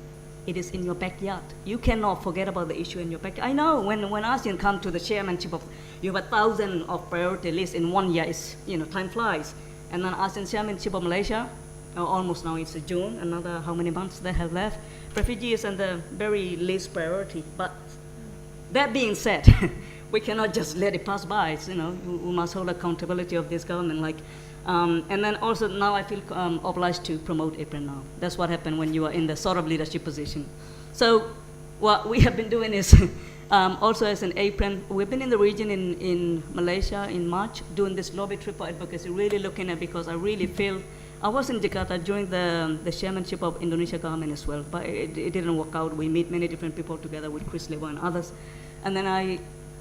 It is in your backyard. You cannot forget about the issue in your backyard. I know when ASEAN comes to the chairmanship of, you have 1,000 of priority lists in 1 year, it's, you know, time flies. And then ASEAN chairmanship of Malaysia, almost now it's June, another how many months they have left. Refugee is on the very least priority. But that being said, we cannot just let it pass by. It's, you know, we must hold accountability of this government. Like, and then also now I feel obliged to promote APRRN now. That's what happened when you are in the sort of leadership position. So what we have been doing is also as an APRRN, we've been in the region in Malaysia in March doing this lobby trip for advocacy, really looking at, because I really feel, I was in Jakarta during the chairmanship of Indonesia government as well, but it didn't work out. We meet many different people together with Chris Lewa and others. And then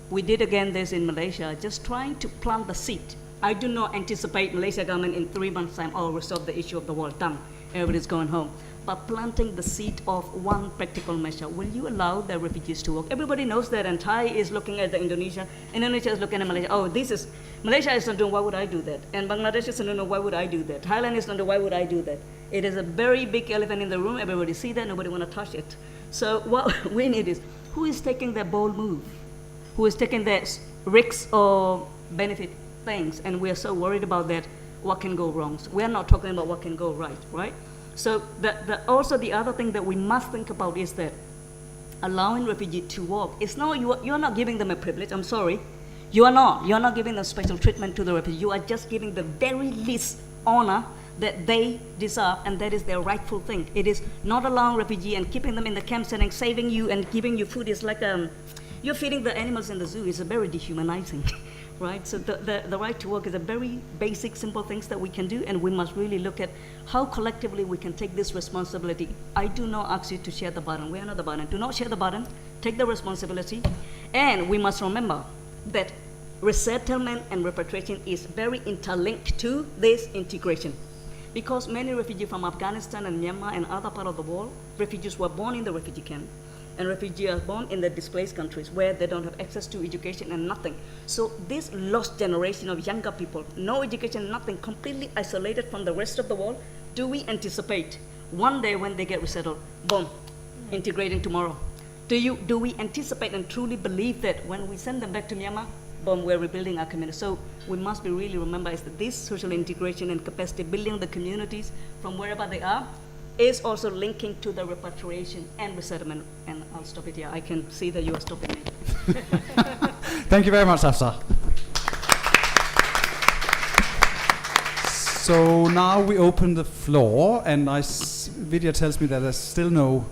we did again this in Malaysia, just trying to plant the seed. I do not anticipate Malaysia government in 3 months' time, oh, resolve the issue of the wall, done, everybody's going home. But planting the seed of one practical measure. Will you allow the refugees to work? Everybody knows that, and Thai is looking at Indonesia is looking at Malaysia. Oh, Malaysia is not doing, why would I do that? And Bangladesh is not doing, why would I do that? Thailand is not doing, why would I do that? It is a very big elephant in the room. Everybody see that, nobody want to touch it. So what we need is, who is taking that bold move? Who is taking that risks or benefit things? And we are so worried about that, what can go wrong? So we are not talking about what can go right? So also the other thing that we must think about is that allowing refugees to work, it's not, you're not giving them a privilege, I'm sorry. You're not giving them special treatment to the refugees. You are just giving the very least honor that they deserve, and that is their rightful thing. It is not allowing refugees and keeping them in the camp setting, saving you and giving you food is like you're feeding the animals in the zoo. It's a very dehumanizing, right? So the right to work is a very basic, simple things that we can do, and we must really look at how collectively we can take this responsibility. I do not ask you to share the burden. We are not the burden. Do not share the burden. Take the responsibility. And we must remember that resettlement and repatriation is very interlinked to this integration. Because many refugees from Afghanistan and Myanmar and other parts of the world, refugees were born in the refugee camp. And refugees are born in the displaced countries where they don't have access to education and nothing. So this lost generation of younger people, no education, nothing, completely isolated from the rest of the world, do we anticipate one day when they get resettled, boom, integrating tomorrow? Do we anticipate and truly believe that when we send them back to Myanmar, boom, we're rebuilding our community? So we must be really remember is that this social integration and capacity building the communities from wherever they are is also linking to the repatriation and resettlement. And I'll stop it here. I can see that you are stopping me. Thank you very much, Hafsa. So now we open the floor, and Vidya tells me that there's still no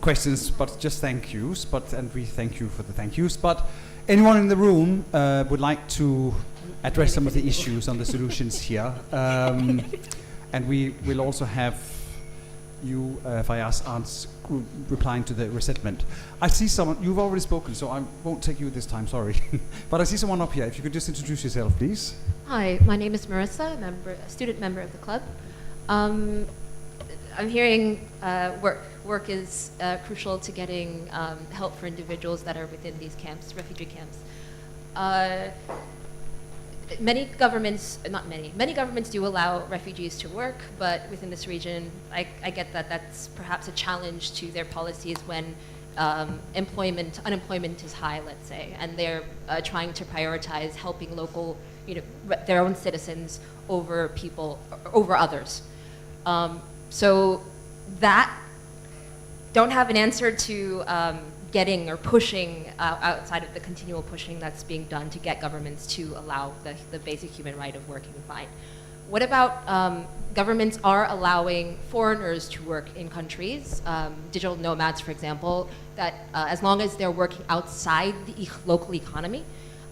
questions, but just thank yous. And we thank you for the thank yous. But anyone in the room would like to address some of the issues on the solutions here, and we will also have you, if I ask, replying to the resettlement. I see someone, you've already spoken, so I won't take you this time, sorry. But I see someone up here. If you could just introduce yourself, please. Hi, my name is Marissa. I'm a student member of the club. I'm hearing work is crucial to getting help for individuals that are within these camps, refugee camps. many governments do allow refugees to work, but within this region, I get that that's perhaps a challenge to their policies when unemployment is high, let's say, and they're trying to prioritize helping local, their own citizens over others. So that don't have an answer to getting or pushing outside of the continual pushing that's being done to get governments to allow the basic human right of working fine. What about governments are allowing foreigners to work in countries, digital nomads, for example, that as long as they're working outside the local economy,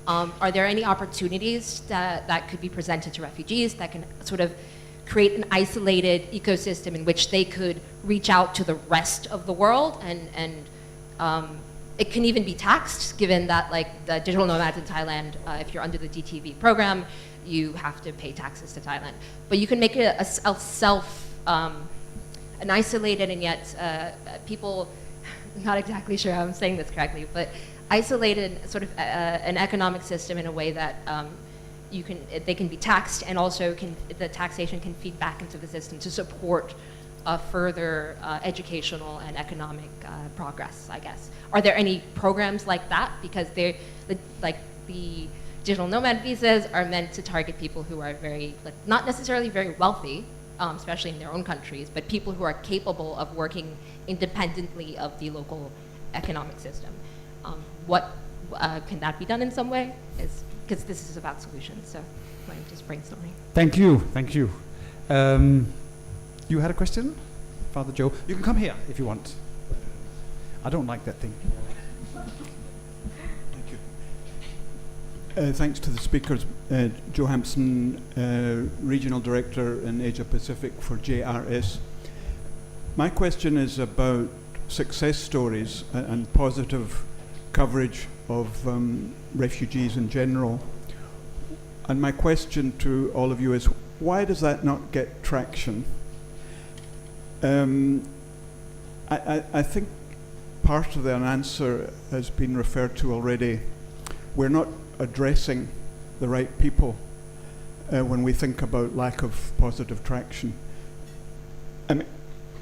are there any opportunities that could be presented to refugees that can sort of create an isolated ecosystem in which they could reach out to the rest of the world, and it can even be taxed, given that like the digital nomads in Thailand, if you're under the DTV program, you have to pay taxes to Thailand. But you can make it an isolated and yet people, not exactly sure how I'm saying this correctly, but isolated sort of an economic system in a way that they can be taxed, and also the taxation can feed back into the system to support further educational and economic progress, I guess. Are there any programs like that? Because the digital nomad visas are meant to target people who are not necessarily very wealthy, especially in their own countries, but people who are capable of working independently of the local economic system. Can that be done in some way? Because this is about solutions, so I'm just brainstorming. Thank you. You had a question, Father Joe? You can come here if you want. I don't like that thing. Thanks to the speakers. Joe Hampson, Regional Director in Asia Pacific for JRS. My question is about success stories and positive coverage of refugees in general. And my question to all of you is, why does that not get traction? I think part of the answer has been referred to already. We're not addressing the right people when we think about lack of positive traction.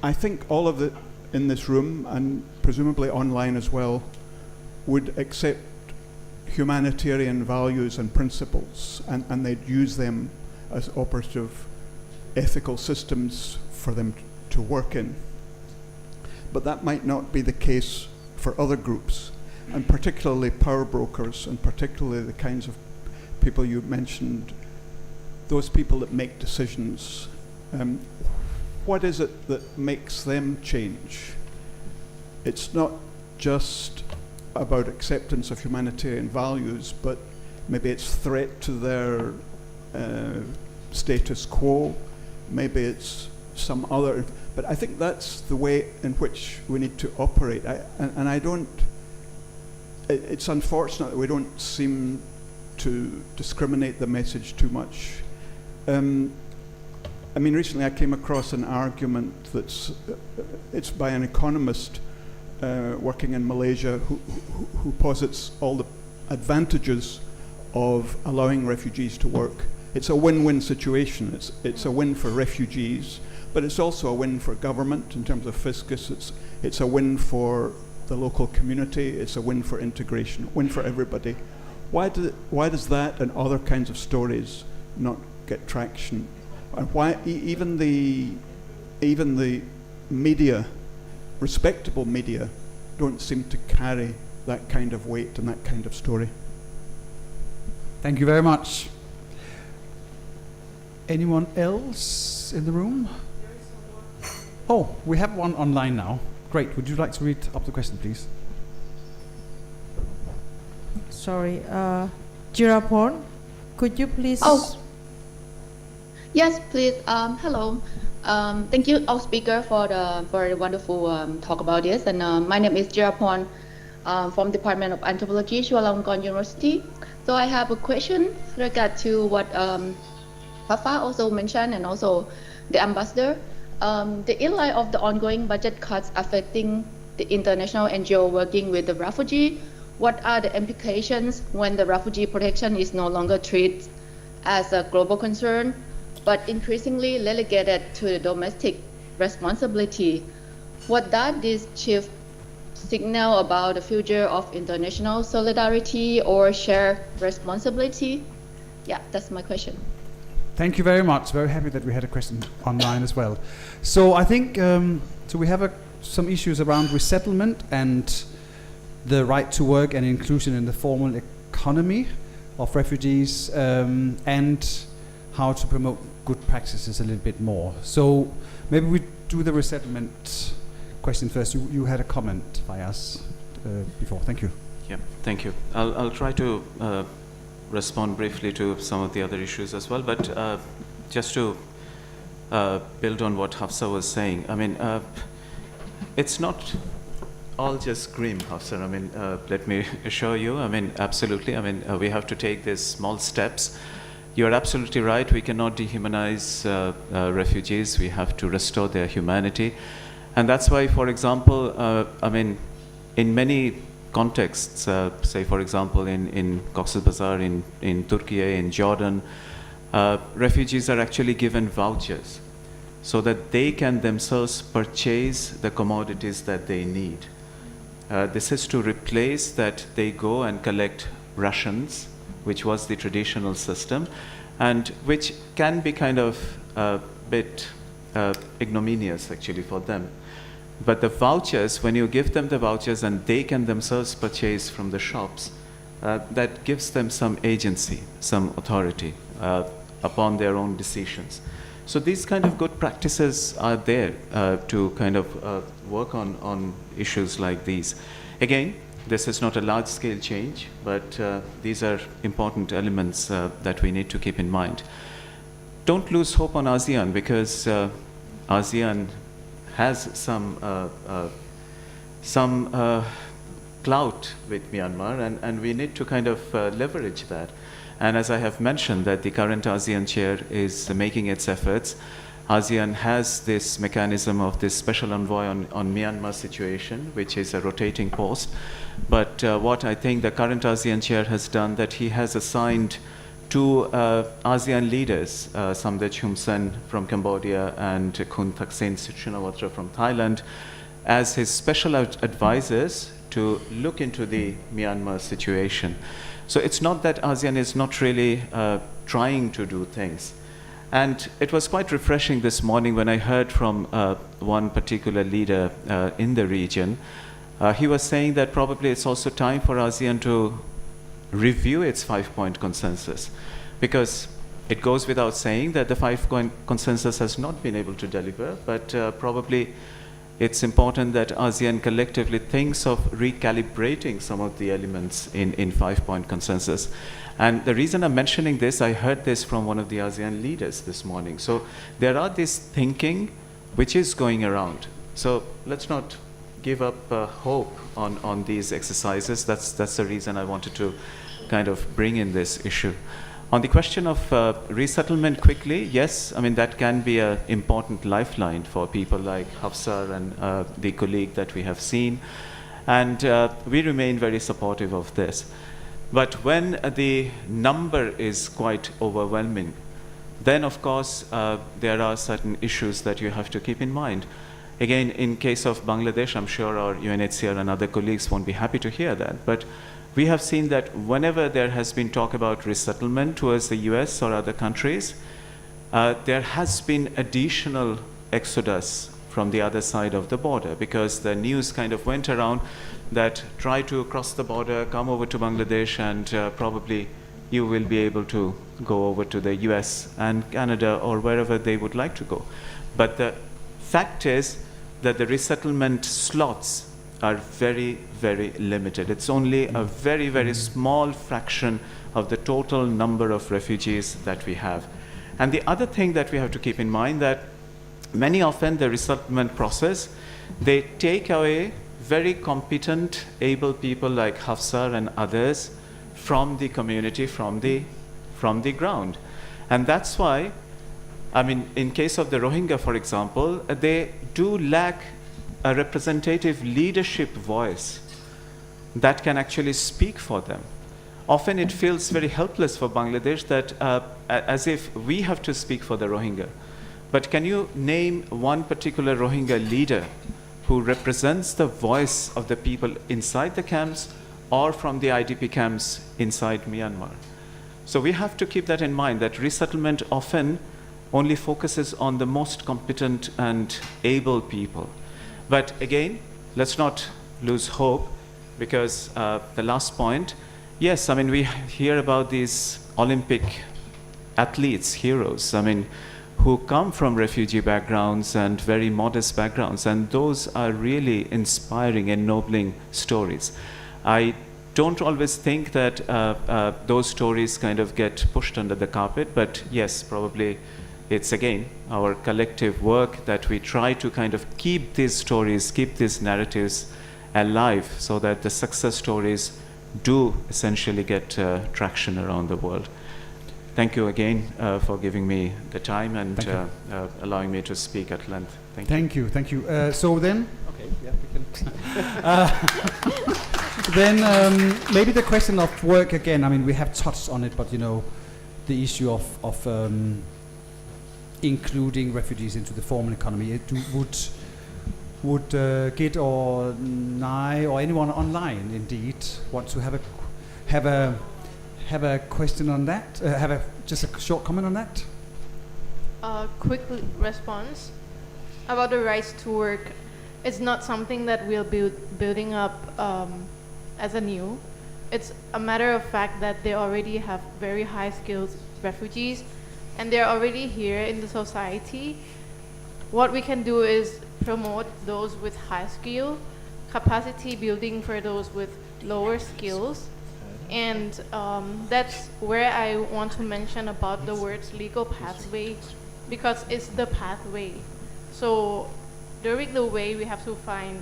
I think all of it in this room, and presumably online as well, would accept humanitarian values and principles, and they'd use them as operative ethical systems for them to work in. But that might not be the case for other groups, and particularly power brokers, and particularly the kinds of people you mentioned, those people that make decisions. What is it that makes them change? It's not just about acceptance of humanitarian values, but maybe it's threat to their status quo, maybe it's some other, but I think that's the way in which we need to operate. It's unfortunate that we don't seem to discriminate the message too much. Recently I came across an argument it's by an economist working in Malaysia who posits all the advantages of allowing refugees to work. It's a win-win situation. It's a win for refugees, but it's also a win for government in terms of fiscus. It's a win for the local community. It's a win for integration, win for everybody. Why does that and other kinds of stories not get traction? And why even the media, respectable media, don't seem to carry that kind of weight and that kind of story? Thank you very much. Anyone else in the room? Oh, we have one online now. Great. Would you like to read up the question, please? Sorry, Jirapon, could you please? Oh, yes, please. Hello. Thank you, all speaker, for the wonderful talk about this. And my name is Jirapon from Department of Anthropology, Chulalongkorn University. So I have a question regard to what Fafa also mentioned, and also the ambassador. In light of the ongoing budget cuts affecting the international NGO working with the refugee, what are the implications when the refugee protection is no longer treated as a global concern, but increasingly relegated to the domestic responsibility. What does this shift signal about the future of international solidarity or shared responsibility? Yeah, that's my question. Thank you very much. Very happy that we had a question online as well. So I think so we have some issues around resettlement and the right to work and inclusion in the formal economy of refugees, and how to promote good practices a little bit more. So maybe we do the resettlement question first. You had a comment by us before. Thank you. Yeah, thank you. I'll try to respond briefly to some of the other issues as well, but just to build on what Hafsa was saying, I mean, it's not all just grim, Hafsa. I mean, let me assure you, I mean, absolutely. I mean, we have to take these small steps. You're absolutely right. We cannot dehumanize refugees. We have to restore their humanity. And that's why, for example, I mean, in many contexts, say, for example, in Cox's Bazar, in Turkey, in Jordan, refugees are actually given vouchers so that they can themselves purchase the commodities that they need. This is to replace that they go and collect rations, which was the traditional system, and which can be kind of a bit ignominious actually for them. But the vouchers, when you give them the vouchers and they can themselves purchase from the shops, that gives them some agency, some authority upon their own decisions. So these kind of good practices are there to kind of work on issues like these. Again, this is not a large-scale change, but these are important elements that we need to keep in mind. Don't lose hope on ASEAN, because ASEAN has some clout with Myanmar, and we need to kind of leverage that. And as I have mentioned, that the current ASEAN chair is making its efforts. ASEAN has this mechanism of this special envoy on Myanmar situation, which is a rotating post. But what I think the current ASEAN chair has done, that he has assigned two ASEAN leaders, Samdech Hun Sen from Cambodia and Khun Thaksin Shinawatra from Thailand, as his special advisors to look into the Myanmar situation. So it's not that ASEAN is not really trying to do things. And it was quite refreshing this morning when I heard from one particular leader in the region. He was saying that probably it's also time for ASEAN to review its 5-point consensus, because it goes without saying that the 5-point consensus has not been able to deliver, but probably it's important that ASEAN collectively thinks of recalibrating some of the elements in 5-point consensus. And the reason I'm mentioning this, I heard this from one of the ASEAN leaders this morning. So there are this thinking which is going around. So let's not give up hope on these exercises. That's the reason I wanted to kind of bring in this issue. On the question of resettlement quickly, yes, I mean, that can be an important lifeline for people like Hafsa and the colleague that we have seen. And we remain very supportive of this. But when the number is quite overwhelming, then of course there are certain issues that you have to keep in mind. Again, in case of Bangladesh, I'm sure our UNHCR and other colleagues won't be happy to hear that, but we have seen that whenever there has been talk about resettlement towards the US or other countries, there has been additional exodus from the other side of the border, because the news kind of went around that try to cross the border, come over to Bangladesh, and probably you will be able to go over to the US and Canada or wherever they would like to go. But the fact is that the resettlement slots are very, very limited. It's only a very, very small fraction of the total number of refugees that we have. And the other thing that we have to keep in mind, that many often the resettlement process, they take away very competent, able people like Hafsa and others from the community, from the ground. And that's why, I mean, in case of the Rohingya, for example, they do lack a representative leadership voice that can actually speak for them. often it feels very helpless for Bangladesh that as if we have to speak for the Rohingya. But can you name one particular Rohingya leader who represents the voice of the people inside the camps or from the IDP camps inside Myanmar? So we have to keep that in mind, that resettlement often only focuses on the most competent and able people. But again, let's not lose hope, because the last point, yes, I mean, we hear about these Olympic athletes, heroes, I mean, who come from refugee backgrounds and very modest backgrounds, and those are really inspiring, ennobling stories. I don't always think that those stories kind of get pushed under the carpet, but yes, probably it's again our collective work that we try to kind of keep these stories, keep these narratives alive, so that the success stories do essentially get traction around the world. Thank you again for giving me the time and allowing me to speak at length. Thank you. Thank you. So then, okay, yeah, we can. Then maybe the question of work again. I mean, we have touched on it, but you know, the issue of including refugees into the formal economy. Would Git or Nai or anyone online indeed want to have a question on that? Just a short comment on that? Quick response about the rights to work. It's not something that we'll be building up as a new. It's a matter of fact that they already have very high skilled refugees and they're already here in the society. What we can do is promote those with high skill, capacity building for those with lower skills. And that's where I want to mention about the words legal pathway, because it's the pathway. So during the way, we have to find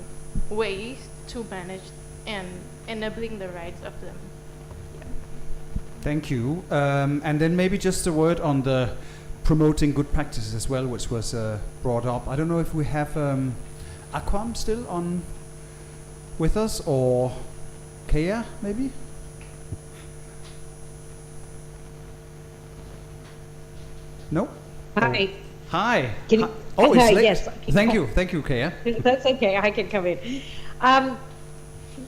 ways to manage and enabling the rights of them. Yeah. Thank you. And then maybe just a word on the promoting good practices as well, which was brought up. I don't know if we have Aquam still on with us, or Kea maybe? No? Hi. Hi. Can you, oh, it's late. yes. Thank you, Kea. That's okay, I can come in.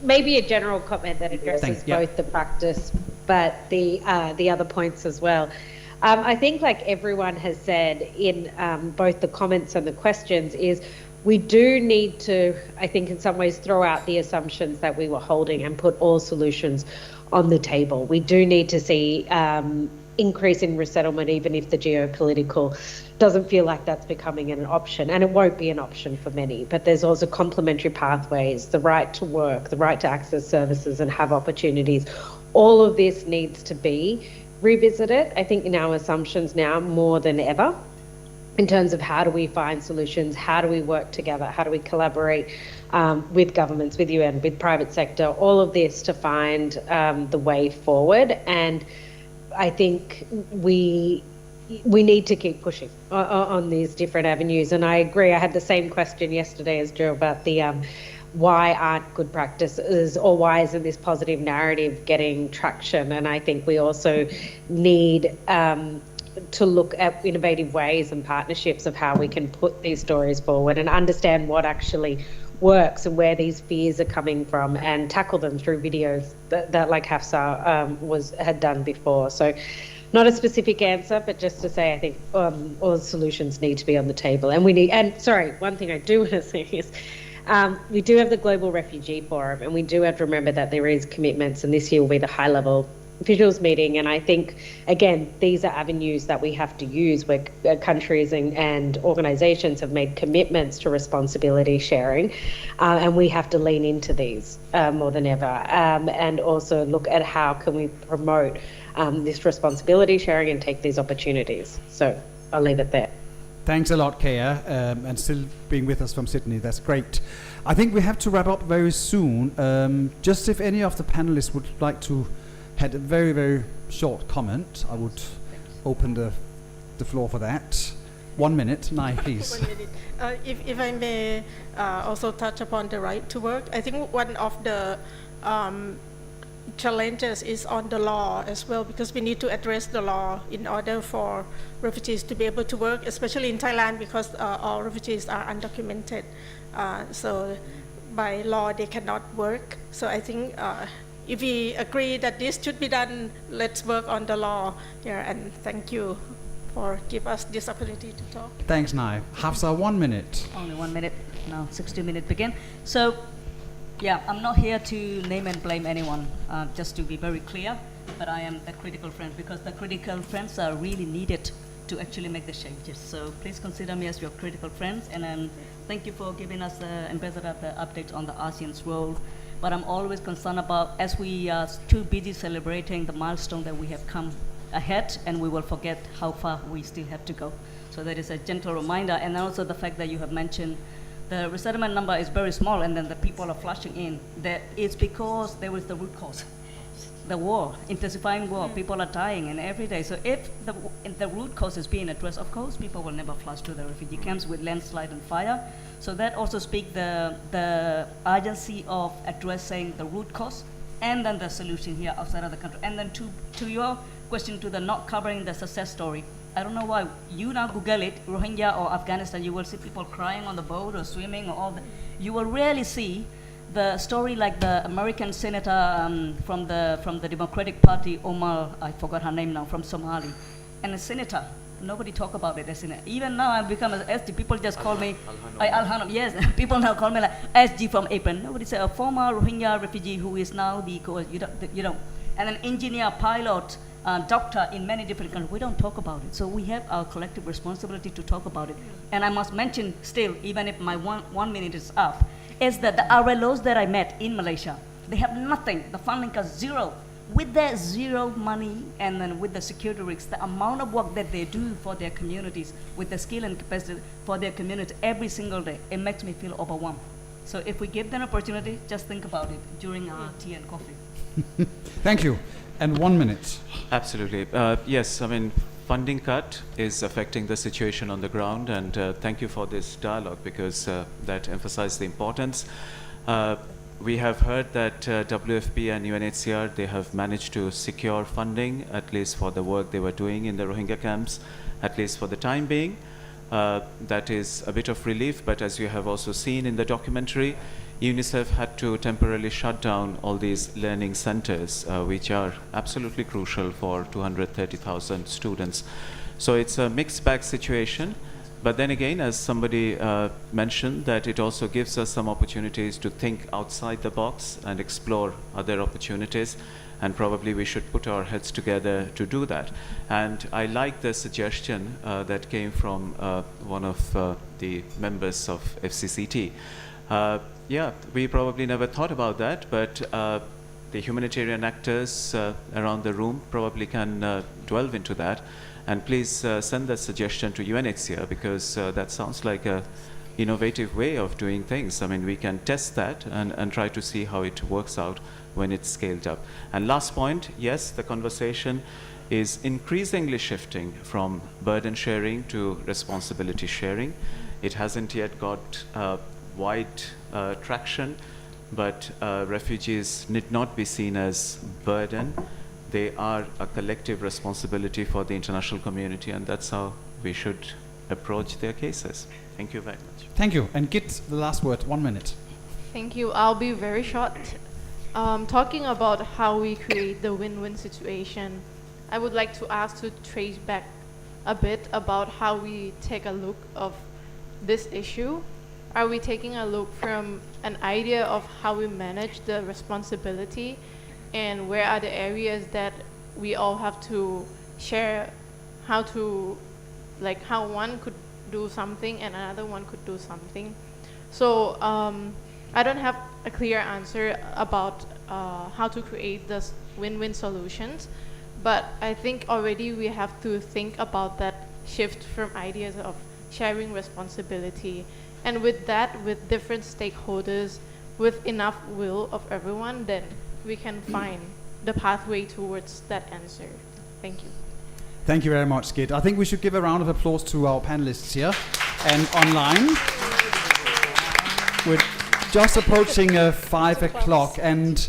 Maybe a general comment that addresses both the practice, but the other points as well. I think, like everyone has said in both the comments and the questions, is we do need to, I think, in some ways throw out the assumptions that we were holding and put all solutions on the table. We do need to see increase in resettlement, even if the geopolitical doesn't feel like that's becoming an option, and it won't be an option for many. But there's also complementary pathways, the right to work, the right to access services and have opportunities. All of this needs to be revisited, I think, in our assumptions now more than ever, in terms of how do we find solutions, how do we work together, how do we collaborate with governments, with UN, with private sector, all of this to find the way forward. And I think we need to keep pushing on these different avenues. And I agree, I had the same question yesterday as Joe about the why aren't good practices, or why isn't this positive narrative getting traction? And I think we also need to look at innovative ways and partnerships of how we can put these stories forward and understand what actually works and where these fears are coming from, and tackle them through videos that like Hafsa had done before. So not a specific answer, but just to say, I think all the solutions need to be on the table. And we need, and sorry, one thing I do want to say is we do have the Global Refugee Forum, and we do have to remember that there is commitments, and this year will be the high level officials meeting. And I think, again, these are avenues that we have to use where countries and organisations have made commitments to responsibility sharing, and we have to lean into these more than ever, and also look at how can we promote this responsibility sharing and take these opportunities. So I'll leave it there. Thanks a lot, Kea, and still being with us from Sydney. That's great. I think we have to wrap up very soon. Just if any of the panelists would like to had a very, very short comment, I would open the floor for that. 1 minute, Nai, please. 1 minute. If I may also touch upon the right to work, I think one of the challenges is on the law as well, because we need to address the law in order for refugees to be able to work, especially in Thailand, because all refugees are undocumented. So by law, they cannot work. So I think if we agree that this should be done, let's work on the law here. And thank you for give us this opportunity to talk. Thanks, Nai. Hafsa, 1 minute. Only 1 minute. Now 60 minutes begin. So, yeah, I'm not here to name and blame anyone, just to be very clear, but I am the critical friend, because the critical friends are really needed to actually make the changes. So please consider me as your critical friends, and thank you for giving us, Ambassador, the update on the ASEAN's role. But I'm always concerned about, as we are too busy celebrating the milestone that we have come ahead, and we will forget how far we still have to go. So that is a gentle reminder, and also the fact that you have mentioned the resettlement number is very small, and then the people are flushing in. That it's because there was the root cause, the war, intensifying war. People are dying, and every day. So if the root cause is being addressed, of course, people will never flush to the refugee camps with landslide and fire. So that also speaks the urgency of addressing the root cause, and then the solution here outside of the country. And then to your question, to the not covering the success story. I don't know why. You now Google it, Rohingya or Afghanistan, you will see people crying on the boat or swimming or all that. You will rarely see the story like the American senator from the Democratic Party, Omar, I forgot her name now, from Somali, and a senator. Nobody talk about it as in even now I've become an SG. People just call me Al-Hanam. Yes, people now call me like SG from APRRN. Nobody say a former Rohingya refugee who is now the you know, and an engineer, pilot, doctor in many different countries. We don't talk about it. So we have our collective responsibility to talk about it. And I must mention still, even if my one minute is up, is that the RLOs that I met in Malaysia, they have nothing. The funding cost zero. With their zero money and then with the security risks, the amount of work that they do for their communities, with the skill and capacity for their community every single day, it makes me feel overwhelmed. So if we give them an opportunity, just think about it during our tea and coffee. Thank you. And 1 minute. Absolutely. Yes, I mean, funding cut is affecting the situation on the ground, and thank you for this dialogue, because that emphasized the importance. We have heard that WFP and UNHCR, they have managed to secure funding, at least for the work they were doing in the Rohingya camps, at least for the time being. That is a bit of relief, but as you have also seen in the documentary, UNICEF had to temporarily shut down all these learning centers, which are absolutely crucial for 230,000 students. So it's a mixed bag situation. But then again, as somebody mentioned, that it also gives us some opportunities to think outside the box and explore other opportunities. And probably we should put our heads together to do that. And I like the suggestion that came from one of the members of FCCT. Yeah, we probably never thought about that, but the humanitarian actors around the room probably can delve into that. And please send that suggestion to UNHCR, because that sounds like an innovative way of doing things. I mean, we can test that and try to see how it works out when it's scaled up. And last point, yes, the conversation is increasingly shifting from burden sharing to responsibility sharing. It hasn't yet got wide traction, but refugees need not be seen as burden. They are a collective responsibility for the international community, and that's how we should approach their cases. Thank you very much. Thank you. And Git, the last word, 1 minute. Thank you. I'll be very short. Talking about how we create the win-win situation, I would like to ask to trace back a bit about how we take a look of this issue. Are we taking a look from an idea of how we manage the responsibility, and where are the areas that we all have to share how to, like how one could do something and another one could do something. So I don't have a clear answer about how to create this win-win solutions, but I think already we have to think about that shift from ideas of sharing responsibility, and with that, with different stakeholders, with enough will of everyone, then we can find the pathway towards that answer. Thank you. Thank you very much, Git. I think we should give a round of applause to our panelists here and online. We're just approaching 5 o'clock, and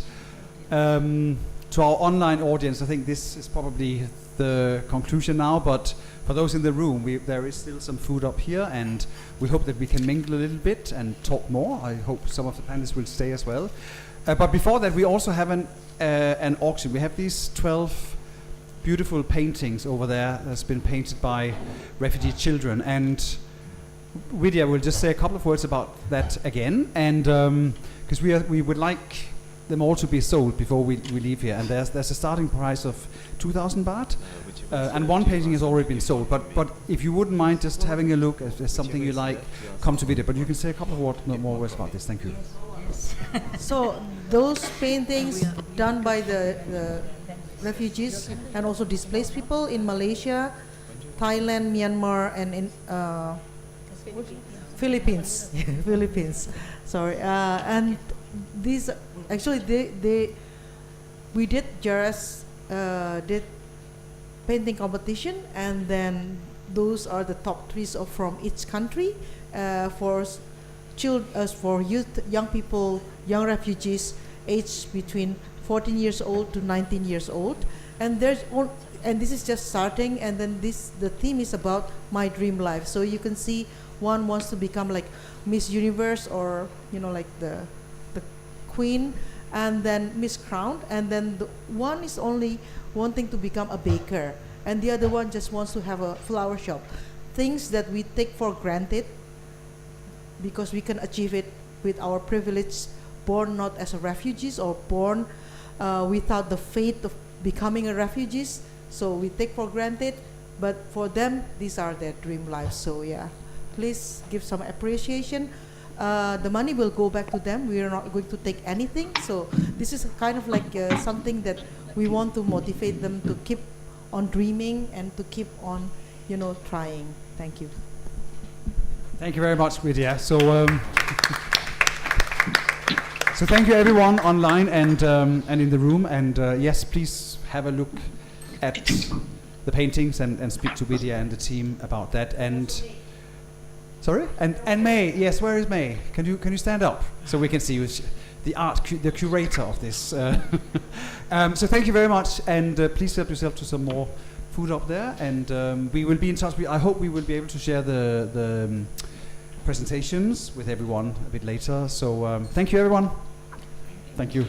To our online audience, I think this is probably the conclusion now, but for those in the room, there is still some food up here, and we hope that we can mingle a little bit and talk more. I hope some of the panelists will stay as well. But before that, we also have an auction. We have these 12 beautiful paintings over there that's been painted by refugee children, and Vidya will just say a couple of words about that again, and because we would like them all to be sold before we leave here, and there's a starting price of 2,000 baht, and one painting has already been sold. But if you wouldn't mind just having a look, if there's something you like, come to Vidya. But you can say a couple of more words about this. Thank you. So those paintings done by the refugees and also displaced people in Malaysia, Thailand, Myanmar, and in Philippines. Philippines. Sorry. And these actually we did just did painting competition, and then those are the top 3 from each country for youth, young people, young refugees aged between 14 years old to 19 years old, and this is just starting, and then the theme is about my dream life. So you can see one wants to become like Miss Universe, or like the Queen, and then Miss Crown, and then one is only wanting to become a baker, and the other one just wants to have a flower shop. Things that we take for granted because we can achieve it with our privilege, born not as a refugees or born without the fate of becoming a refugees. So we take for granted, but for them, these are their dream lives. So yeah, please give some appreciation. The money will go back to them. We are not going to take anything. So this is kind of like something that we want to motivate them to keep on dreaming and to keep on, trying. Thank you. Thank you very much, Vidya. So thank you everyone online and in the room. And yes, please have a look at the paintings and speak to Vidya and the team about that. And sorry? And May, yes, where is May? Can you stand up so we can see you? The curator of this. So thank you very much, and please help yourself to some more food up there, and we will be in touch. I hope we will be able to share the presentations with everyone a bit later. So thank you everyone. Thank you.